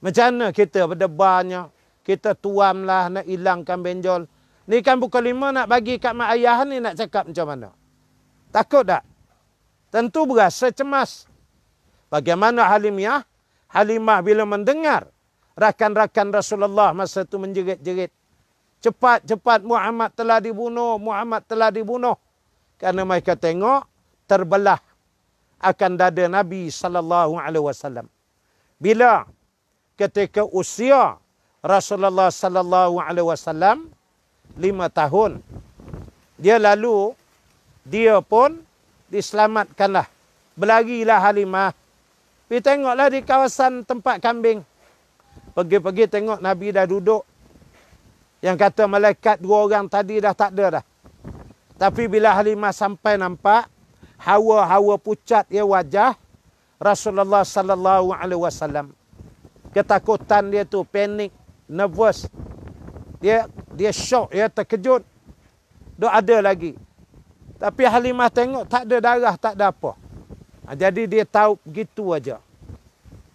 Macam mana kita berdebarnya? Kita tuamlah nak hilangkan benjol. Ni kan pukul 5 nak bagi kat mak ayah ni nak cakap macam mana? Takut tak? Tentu berasa cemas. Bagaimana Halimah bila mendengar rakan-rakan Rasulullah masa itu menjerit-jerit. Cepat-cepat Muhammad telah dibunuh, Muhammad telah dibunuh. Kerana mereka tengok terbelah akan dada Nabi SAW. Bila ketika usia Rasulullah SAW 5 tahun. Dia pun diselamatkanlah. Berlarilah Halimah. Pergi tengoklah di kawasan tempat kambing. Pergi-pergi tengok Nabi dah duduk. Yang kata malaikat 2 orang tadi dah tak ada dah. Tapi bila Halimah sampai nampak hawa-hawa pucat ya wajah Rasulullah SAW. Ketakutan dia tu, panik, nervous. Dia syok, dia terkejut. Duk ada lagi. Tapi Halimah tengok tak ada darah, tak ada apa. Jadi dia tahu begitu aja.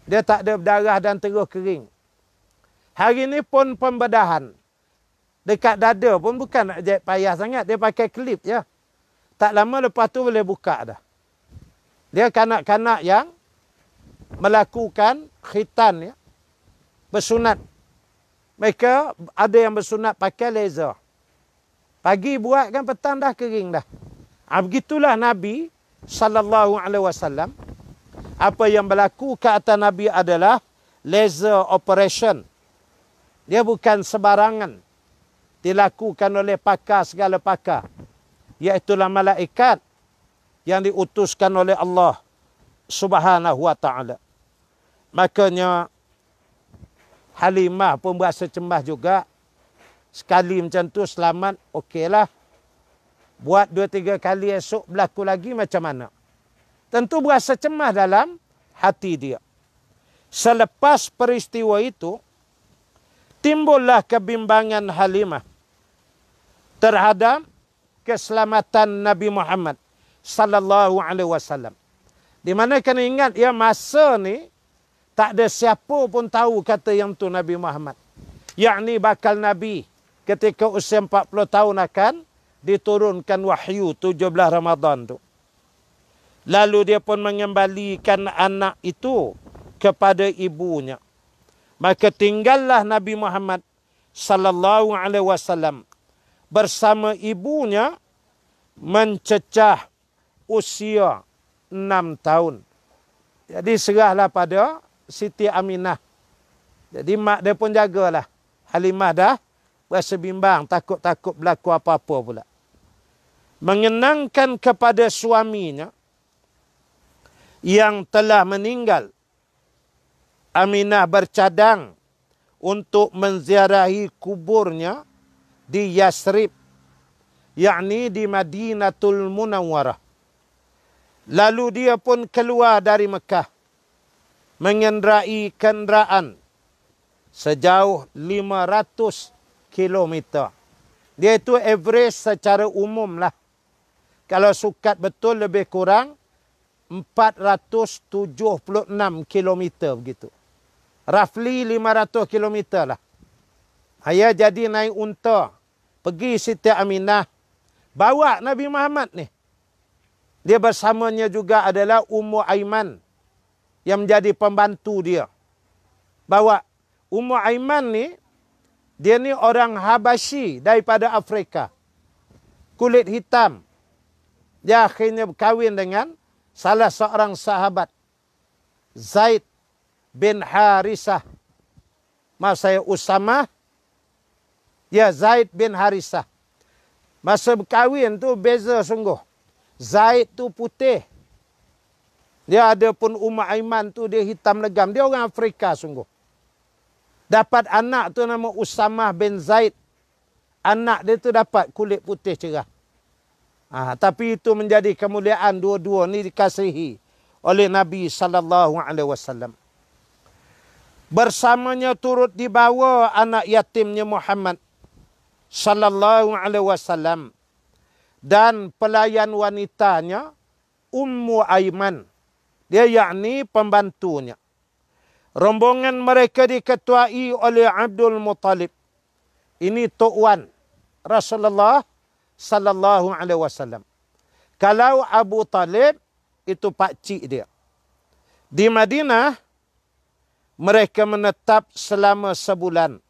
Dia tak ada berdarah dan terus kering. Hari ni pun pembedahan. Dekat dada pun bukan nak jahit payah sangat. Dia pakai klip je. Tak lama lepas tu boleh buka dah. Dia kanak-kanak yang melakukan khitan, ya, bersunat. Mereka ada yang bersunat pakai laser. Pagi buat kan, petang dah kering dah. Begitulah Nabi SAW. Apa yang berlaku ke atas Nabi adalah laser operation. Dia bukan sebarangan. Dilakukan oleh pakar segala pakar. Iaitulah malaikat yang diutuskan oleh Allah Subhanahu wa ta'ala. Makanya Halimah pun berasa cemas juga. Sekali macam tu selamat, okeylah. Buat 2-3 kali esok berlaku lagi macam mana? Tentu berasa cemas dalam hati dia. Selepas peristiwa itu, timbullah kebimbangan Halimah terhadap keselamatan Nabi Muhammad sallallahu alaihi wasallam. Di mana kena ingat, ya, masa ni tak ada siapa pun tahu kata yang tu Nabi Muhammad. Yakni bakal Nabi ketika usia 40 tahun akan diturunkan wahyu 17 Ramadan tu. Lalu dia pun mengembalikan anak itu kepada ibunya. Maka tinggallah Nabi Muhammad sallallahu alaihi wasallam bersama ibunya mencecah usia 6 tahun. Jadi serahlah pada Siti Aminah. Jadi mak dia pun jagalah. Halimah dah berasa bimbang, takut-takut berlaku apa-apa pula. Mengenangkan kepada suaminya yang telah meninggal, Aminah bercadang untuk menziarahi kuburnya di Yasrib, yakni di Madinatul Munawwarah. Lalu dia pun keluar dari Mekah, mengendarai kenderaan sejauh 500 kilometer. Dia itu average secara umum lah. Kalau sukat betul lebih kurang 476 kilometer begitu. Roughly 500 kilometer lah. Ayah jadi naik unta. Pergi Siti Aminah. Bawa Nabi Muhammad ni. Dia bersamanya juga adalah Ummu Aiman yang menjadi pembantu dia. Bawa. Ummu Aiman ni, dia ni orang Habasyi daripada Afrika. Kulit hitam. Dia akhirnya berkahwin dengan salah seorang sahabat, Zaid bin Harisah. Maaf saya, Usamah. Ya, Zaid bin Harisah. Masa berkahwin tu beza sungguh. Zaid tu putih. Dia ada pun Ummu Aiman tu dia hitam legam. Dia orang Afrika sungguh. Dapat anak tu nama Usamah bin Zaid. Anak dia tu dapat kulit putih cerah. Tapi itu menjadi kemuliaan dua-dua ni dikasihi oleh Nabi sallallahu alaihi wasallam. Bersamanya turut dibawa anak yatimnya Muhammad sallallahu alaihi wasallam dan pelayan wanitanya Ummu Aiman. Dia yakni pembantunya. Rombongan mereka diketuai oleh Abdul Muttalib. Ini Tok Wan Rasulullah sallallahu alaihi wasallam. Kalau Abu Talib itu pakcik dia. Di Madinah mereka menetap selama sebulan.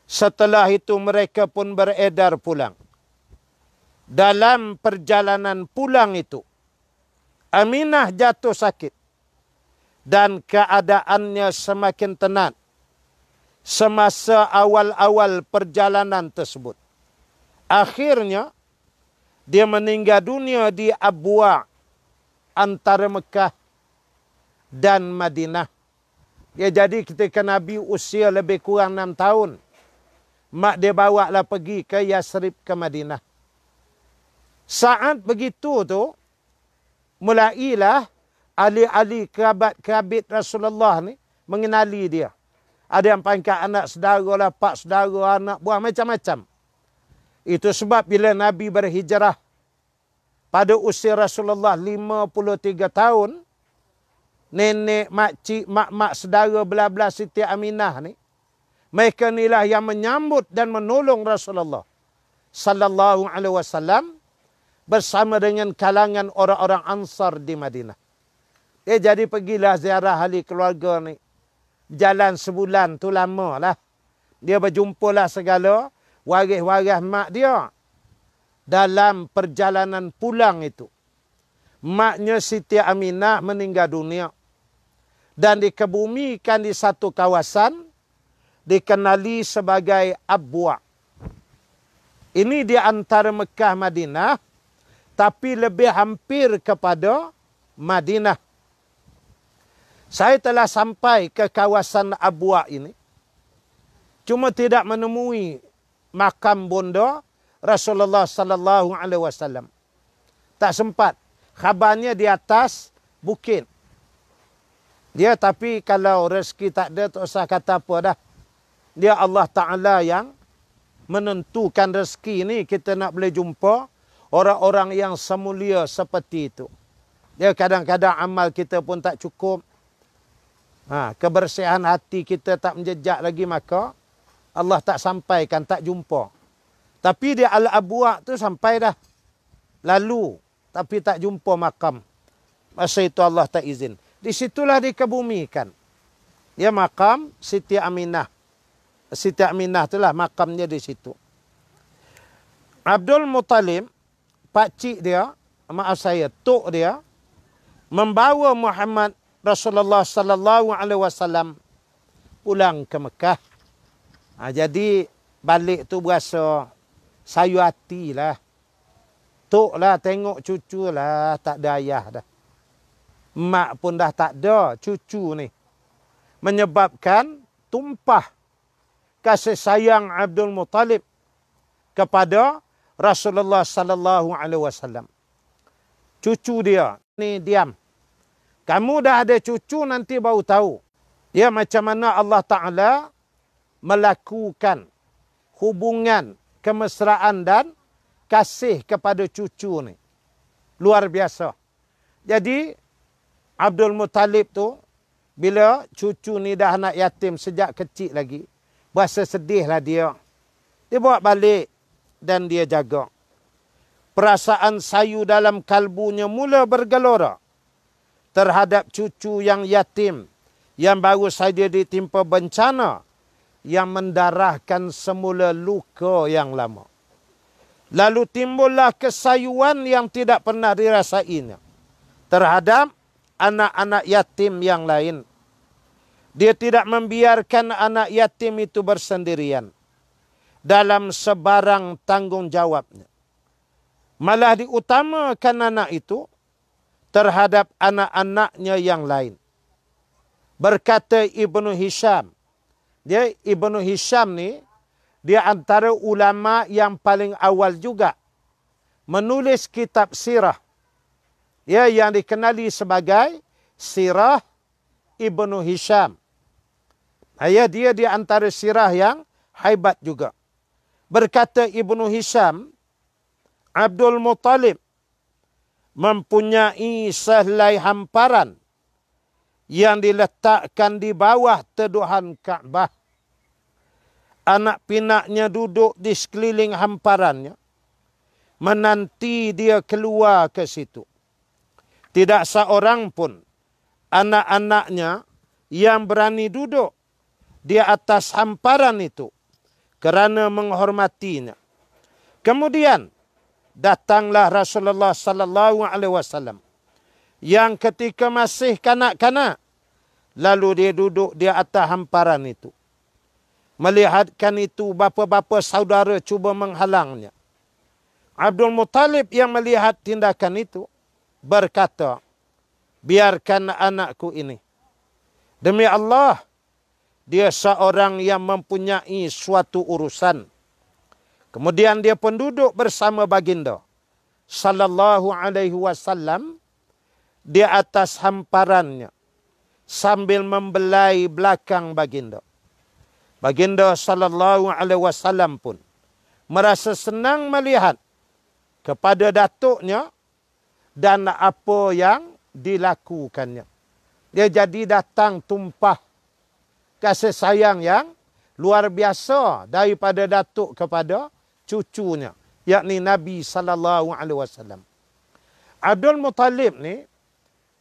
Setelah itu mereka pun beredar pulang. Dalam perjalanan pulang itu, Aminah jatuh sakit dan keadaannya semakin tenat semasa awal-awal perjalanan tersebut. Akhirnya, dia meninggal dunia di Abwa' antara Mekah dan Madinah. Ya, jadi ketika Nabi usia lebih kurang 6 tahun, mak dia bawa lah pergi ke Yasrib ke Madinah. Saat begitu tu, mulailah ahli-ahli kerabat Rasulullah ni mengenali dia. Ada yang pangkat anak saudara lah, pak saudara, anak buah, macam-macam. Itu sebab bila Nabi berhijrah pada usia Rasulullah 53 tahun, nenek, makcik, mak-mak, saudara, belah-belah Siti Aminah ni, mereka inilah yang menyambut dan menolong Rasulullah sallallahu alaihi wasallam bersama dengan kalangan orang-orang Ansar di Madinah. Jadi pergilah ziarah ahli keluarga ni. Jalan sebulan tu lama lah. Dia berjumpalah segala waris-waris mak dia. Dalam perjalanan pulang itu, maknya Siti Aminah meninggal dunia. Dan dikebumikan di satu kawasan dikenali sebagai Abwa. Ini di antara Mekah Madinah, tapi lebih hampir kepada Madinah. Saya telah sampai ke kawasan Abwa ini. Cuma tidak menemui makam bonda Rasulullah sallallahu alaihi wasallam. Tak sempat. Khabarnya di atas bukit. Dia tapi kalau rezeki tak ada, tak usah kata apa dah. Dia Allah Ta'ala yang menentukan rezeki ni kita nak boleh jumpa orang-orang yang semulia seperti itu. Dia kadang-kadang amal kita pun tak cukup. Kebersihan hati kita tak menjejak lagi, maka Allah tak sampaikan, tak jumpa. Tapi di Al-Abwa tu sampai dah. Lalu, tapi tak jumpa makam. Masa itu Allah tak izin. Di situlah dikebumikan. Dia makam Siti Aminah. Siti Aminah itulah makamnya di situ. Abdul Muttalib, pakcik dia, maaf saya, tok dia, membawa Muhammad Rasulullah sallallahu alaihi wasallam pulang ke Mekah. Jadi balik tu berasa sayu hati lah. Tok lah tengok cucu lah, tak ada ayah dah. Mak pun dah tak ada, cucu ni. Menyebabkan tumpah kasih sayang Abdul Muttalib kepada Rasulullah sallallahu alaihi wasallam. Cucu dia ni diam. Kamu dah ada cucu, nanti baru tahu. Ya, macam mana Allah Ta'ala melakukan hubungan, kemesraan dan kasih kepada cucu ni. Luar biasa. Jadi, Abdul Muttalib tu, bila cucu ni dah anak yatim sejak kecil lagi, berasa sedihlah dia. Dia bawa balik dan dia jaga. Perasaan sayu dalam kalbunya mula bergelora terhadap cucu yang yatim, yang baru saja ditimpa bencana, yang mendarahkan semula luka yang lama. Lalu timbullah kesayuan yang tidak pernah dirasainya terhadap anak-anak yatim yang lain. Dia tidak membiarkan anak yatim itu bersendirian dalam sebarang tanggungjawabnya. Malah diutamakan anak itu terhadap anak-anaknya yang lain. Berkata Ibnu Hisham. Dia Ibnu Hisham ni, dia antara ulama yang paling awal juga menulis kitab sirah. Ya, yang dikenali sebagai Sirah Ibnu Hisham. Ya, dia di antara sirah yang hebat juga. Berkata Ibnu Hisham, Abdul Muttalib mempunyai sehelai hamparan yang diletakkan di bawah teduhan Kaabah. Anak pinaknya duduk di sekeliling hamparannya, menanti dia keluar ke situ. Tidak seorang pun anak-anaknya yang berani duduk di atas hamparan itu kerana menghormatinya. Kemudian datanglah Rasulullah sallallahu alaihi wasallam yang ketika masih kanak-kanak, lalu dia duduk di atas hamparan itu. Melihatkan itu, bapa-bapa saudara cuba menghalangnya. Abdul Muttalib yang melihat tindakan itu berkata, biarkan anakku ini. Demi Allah, dia seorang yang mempunyai suatu urusan. Kemudian dia pun duduk bersama baginda sallallahu alaihi wasallam di atas hamparannya sambil membelai belakang baginda. Baginda sallallahu alaihi wasallam pun merasa senang melihat kepada datuknya dan apa yang dilakukannya. Dia jadi datang tumpah kasih sayang yang luar biasa daripada datuk kepada cucunya, yakni Nabi sallallahu alaihi wasallam. Abdul Muttalib ni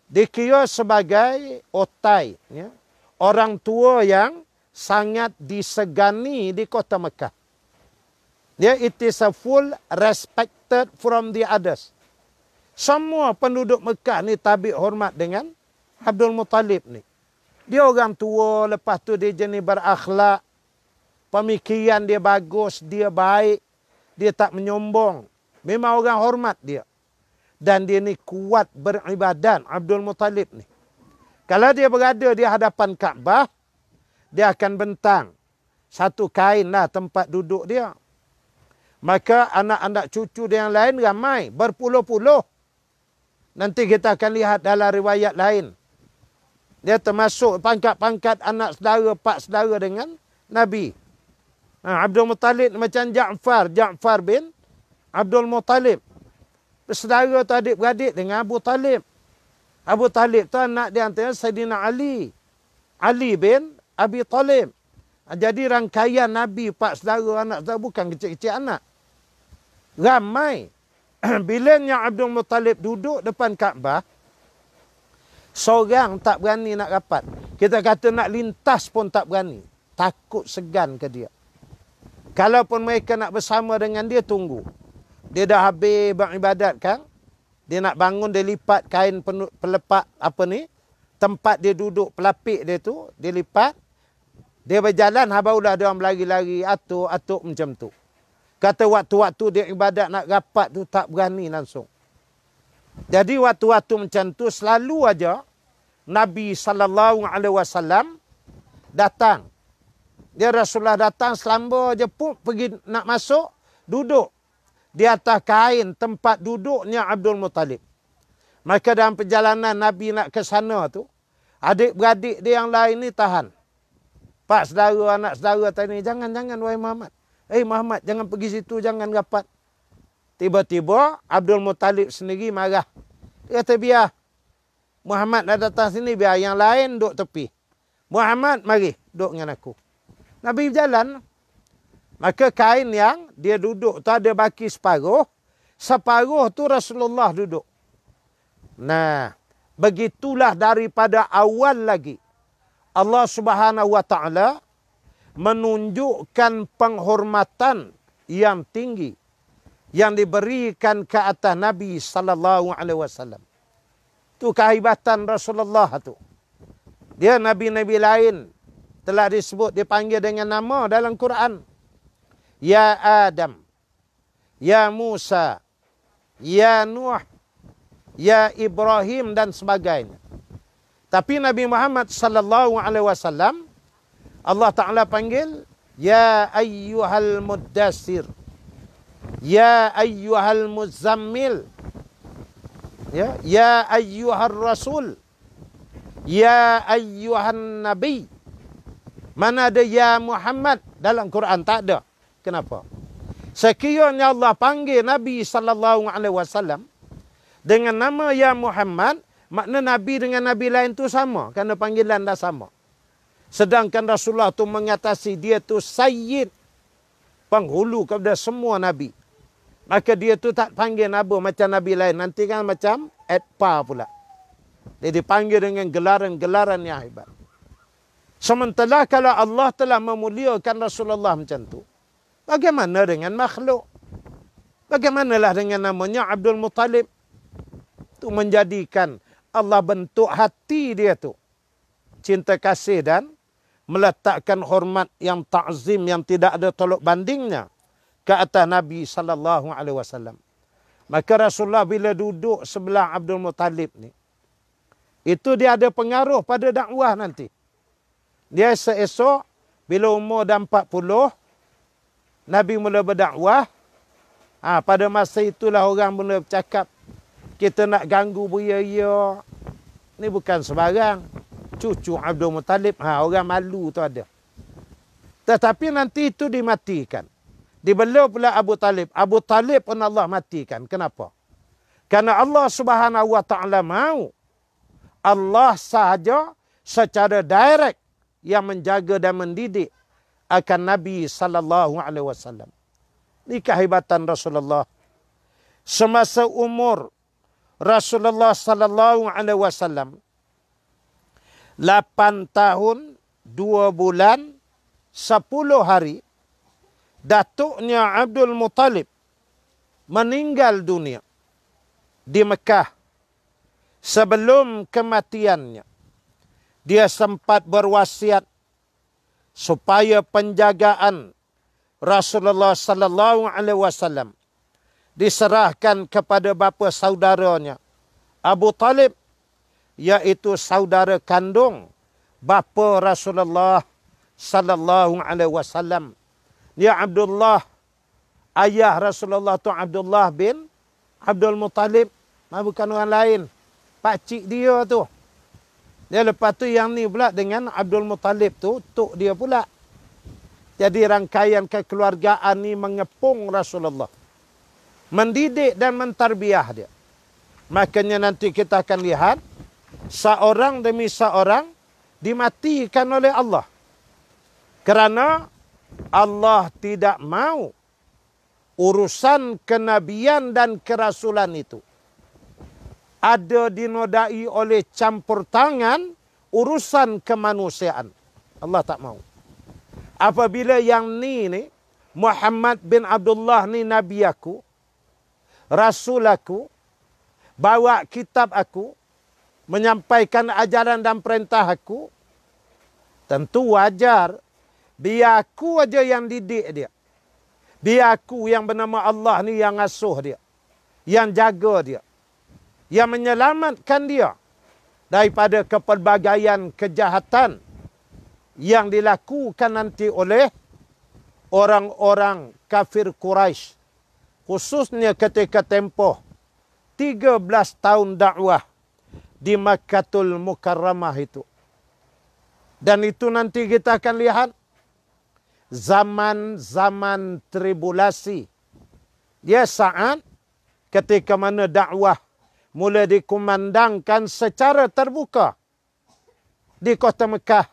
dikira sebagai otai, ya, orang tua yang sangat disegani di kota Mekah. Dia it is a full respected from the others. Semua penduduk Mekah ni tabik hormat dengan Abdul Muttalib ni. Dia orang tua, lepas tu dia jenis berakhlak. Pemikiran dia bagus, dia baik. Dia tak menyombong. Memang orang hormat dia. Dan dia ni kuat beribadat, Abdul Muttalib ni. Kalau dia berada di hadapan Kaabah, dia akan bentang satu kain lah tempat duduk dia. Maka anak-anak cucu dia yang lain ramai, berpuluh-puluh. Nanti kita akan lihat dalam riwayat lain. Dia termasuk pangkat-pangkat anak saudara, pak saudara dengan Nabi. Abdul Muttalib macam Ja'far bin Abdul Muttalib. Bersaudara tu adik-beradik dengan Abu Talib. Abu Talib tu anak dia antara Sayyidina Ali. Ali bin Abi Talib. Jadi rangkaian Nabi, pak saudara, anak saudara, bukan kecil-kecil anak. Ramai. Bilanya Abdul Muttalib duduk depan Kaabah, seorang tak berani nak rapat. Kita kata nak lintas pun tak berani. Takut segan ke dia. Kalaupun mereka nak bersama dengan dia, tunggu. Dia dah habis beribadat kan. Dia nak bangun, dia lipat kain pelepak tempat dia duduk, pelapik dia tu, dia lipat. Dia berjalan, barulah dia orang berlari-lari, atuk macam tu. Kata waktu-waktu dia ibadat nak rapat tu tak berani langsung. Jadi waktu-waktu macam tu selalu aja Nabi sallallahu alaihi wasallam datang. Dia Rasulullah datang selamba je pun pergi nak masuk, duduk di atas kain tempat duduknya Abdul Muttalib. Maka dalam perjalanan Nabi nak ke sana tu, adik-beradik dia yang lain ni tahan. Pak saudara, anak saudara tadi, jangan wahai Muhammad. Muhammad, jangan pergi situ, jangan rapat. Tiba-tiba Abdul Muttalib sendiri marah. Dia kata, biar Muhammad dah datang sini, biar yang lain duduk tepi. Muhammad, mari duduk dengan aku. Nabi berjalan. Maka kain yang dia duduk tu ada baki separuh. Separuh tu Rasulullah duduk. Nah, begitulah daripada awal lagi. Allah Subhanahu wa ta'ala menunjukkan penghormatan yang tinggi yang diberikan ke atas Nabi sallallahu alaihi wasallam. Tu kehebatan Rasulullah tu. Dia nabi-nabi lain telah disebut, dipanggil dengan nama dalam Quran. Ya Adam, ya Musa, ya Nuh, ya Ibrahim dan sebagainya. Tapi Nabi Muhammad sallallahu alaihi wasallam Allah Ta'ala panggil, Ya ayyuhal muddassir, Ya ayyuhal muzammil, Ya ayyuhal rasul, Ya ayyuhan nabi. Mana ada Ya Muhammad dalam Quran? Tak ada. Kenapa? Sekiranya Allah panggil Nabi SAW dengan nama Ya Muhammad, makna Nabi dengan Nabi lain tu sama. Kerana panggilan dah sama. Sedangkan Rasulullah tu mengatasi dia tu sayyid, penghulu kepada semua Nabi. Maka dia tu tak panggil Nabi macam Nabi lain. Nanti kan macam adpa pula. Dia dipanggil dengan gelaran-gelaran yang hebat. Sementara kalau Allah telah memuliakan Rasulullah macam tu, bagaimana dengan makhluk? Bagaimanalah dengan namanya Abdul Muttalib? Tu menjadikan Allah bentuk hati dia tu cinta kasih dan meletakkan hormat yang ta'zim yang tidak ada tolok bandingnya ke atas Nabi sallallahu alaihi wasallam. Maka Rasulullah bila duduk sebelah Abdul Muttalib ni, itu dia ada pengaruh pada dakwah nanti. Dia esok bila umur dah 40, Nabi mula berdakwah. Pada masa itulah orang mula bercakap, kita nak ganggu buaya-buaya. Ni bukan sebarang. Cucu Abdul Muttalib, orang malu tu ada. Tetapi nanti itu dimatikan. Dibela pula Abu Talib. Abu Talib pun Allah matikan. Kenapa? Karena Allah Subhanahu wa ta'ala mahu Allah sahaja secara direct yang menjaga dan mendidik akan Nabi sallallahu alaihi wasallam. Ini kehebatan Rasulullah. Semasa umur Rasulullah sallallahu alaihi wasallam 8 tahun 2 bulan 10 hari, datuknya Abdul Muttalib meninggal dunia di Mekah. Sebelum kematiannya, dia sempat berwasiat supaya penjagaan Rasulullah sallallahu alaihi wasallam diserahkan kepada bapa saudaranya Abu Talib, iaitu saudara kandung bapa Rasulullah sallallahu alaihi wasallam. Dia Abdullah, ayah Rasulullah tu Abdullah bin Abdul Muttalib, bukan orang lain. Pakcik dia tu. Dia lepas tu yang ni pula dengan Abdul Muttalib tu, tok dia pula. Jadi rangkaian kekeluargaan ni mengepung Rasulullah. Mendidik dan mentarbiah dia. Makanya nanti kita akan lihat, seorang demi seorang dimatikan oleh Allah. Kerana Allah tidak mau urusan kenabian dan kerasulan itu ada dinodai oleh campur tangan urusan kemanusiaan. Allah tak mau. Apabila yang ni Muhammad bin Abdullah ni Nabi aku, Rasul aku, bawa kitab aku, menyampaikan ajaran dan perintah aku, tentu wajar biar aku aja yang didik dia. Biar aku yang bernama Allah ni yang asuh dia, yang jaga dia, yang menyelamatkan dia daripada kepelbagaian kejahatan yang dilakukan nanti oleh orang-orang kafir Quraisy, khususnya ketika tempoh 13 tahun dakwah di Makkahul Mukarramah itu. Dan itu nanti kita akan lihat zaman-zaman tribulasi. Dia saat ketika mana dakwah mula dikumandangkan secara terbuka di kota Mekah.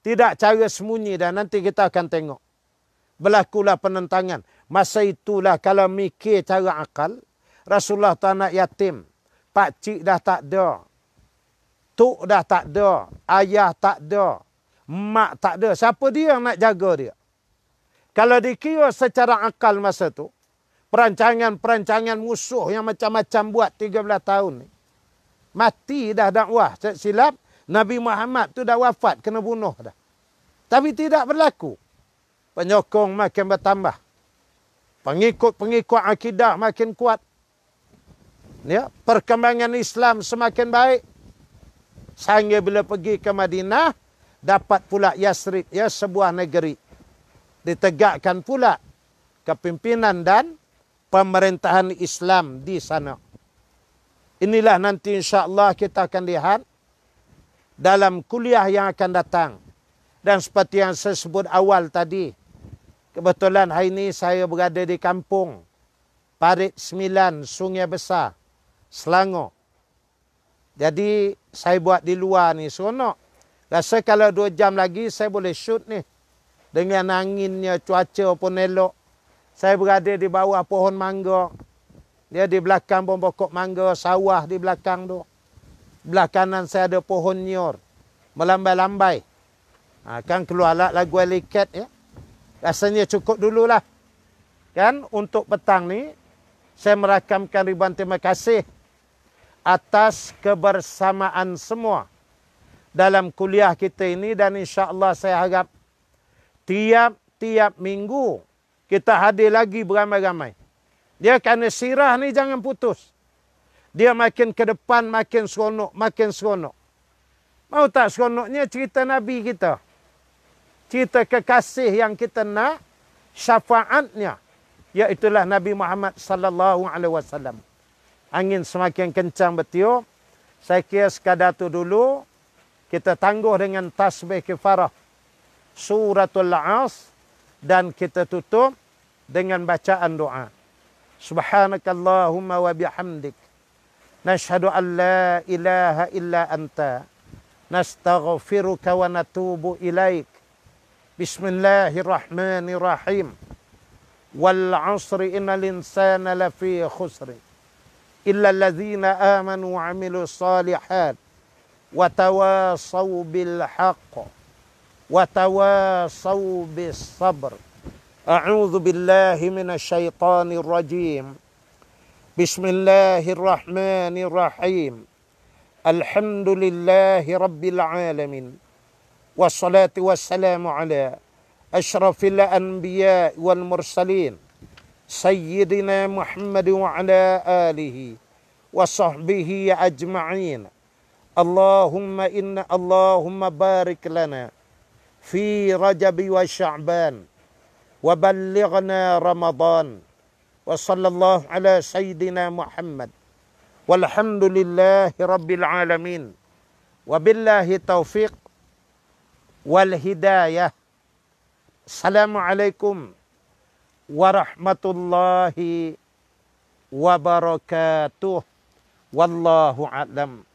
Tidak cara sembunyi, dan nanti kita akan tengok. Berlakulah penentangan. Masa itulah kalau mikir cara akal, Rasulullah tu anak yatim. Pakcik dah tak ada. Tok dah tak ada. Ayah tak ada. Mak tak ada. Siapa dia yang nak jaga dia? Kalau dikira secara akal masa tu, perancangan-perancangan musuh yang macam-macam buat 13 tahun ni, mati dah dakwah. Silap, Nabi Muhammad tu dah wafat, kena bunuh dah. Tapi tidak berlaku. Penyokong makin bertambah. Pengikut-pengikut akidah makin kuat. Ya, perkembangan Islam semakin baik. Sehingga bila pergi ke Madinah, dapat pula Yasrib, ya, sebuah negeri. Ditegakkan pula kepimpinan dan pemerintahan Islam di sana. Inilah nanti insya-Allah kita akan lihat dalam kuliah yang akan datang. Dan seperti yang saya sebut awal tadi, kebetulan hari ini saya berada di kampung Parit 9, Sungai Besar, Selangor. Jadi saya buat di luar ni seronok. Rasa kalau 2 jam lagi saya boleh shoot ni. Dengan anginnya, cuaca pun elok. Saya berada di bawah pohon mangga. Dia di belakang pun pokok mangga, sawah di belakang tu. Belah kanan saya ada pohon nyor. Melambai-lambai. Kan keluarlah lagu Alicat, ya. Rasanya cukup dululah. Kan untuk petang ni, saya merakamkan ribuan terima kasih atas kebersamaan semua dalam kuliah kita ini. Dan insya-Allah saya harap tiap minggu kita hadir lagi beramai-ramai. Dia kerana sirah ni jangan putus. Dia makin ke depan makin seronok, makin seronok. Mau tak seronoknya cerita Nabi kita? Cerita kekasih yang kita nak, syafaatnya, iaitulah Nabi Muhammad sallallahu alaihi wasallam. Angin semakin kencang bertiup. Saya kira sekadar tu dulu. Kita tangguh dengan tasbih kifarah suratul As, dan kita tutup dengan bacaan doa. Subhanakallahumma wa bihamdik, Nashhadu an la ilaha illa anta. Nastaghfiruka wa natubu ilaik. Bismillahirrahmanirrahim. Wal 'asri innal insana lafi khusr. Illa alladzina amanu wa 'amilus shalihat wa tawasaw bil haqq wa tawasaw bis sabr. A'udzu billahi minasy syaithanir rajim. Bismillahirrahmanirrahim. Alhamdulillahi rabbil alamin. Wassalatu wassalamu ala asyrafil anbiya wal mursalin sayyidina Muhammad wa ala alihi wa sahbihi ajma'in. Allahumma barik lana fi Rajab wa Sya'ban wa ballighna Ramadan. Wa sallallahu ala sayyidina Muhammad. Walhamdulillahi rabbil alamin. Wabillahi taufiq wal hidayah. Assalamualaikum warahmatullahi wabarakatuh. Wallahu a'lam.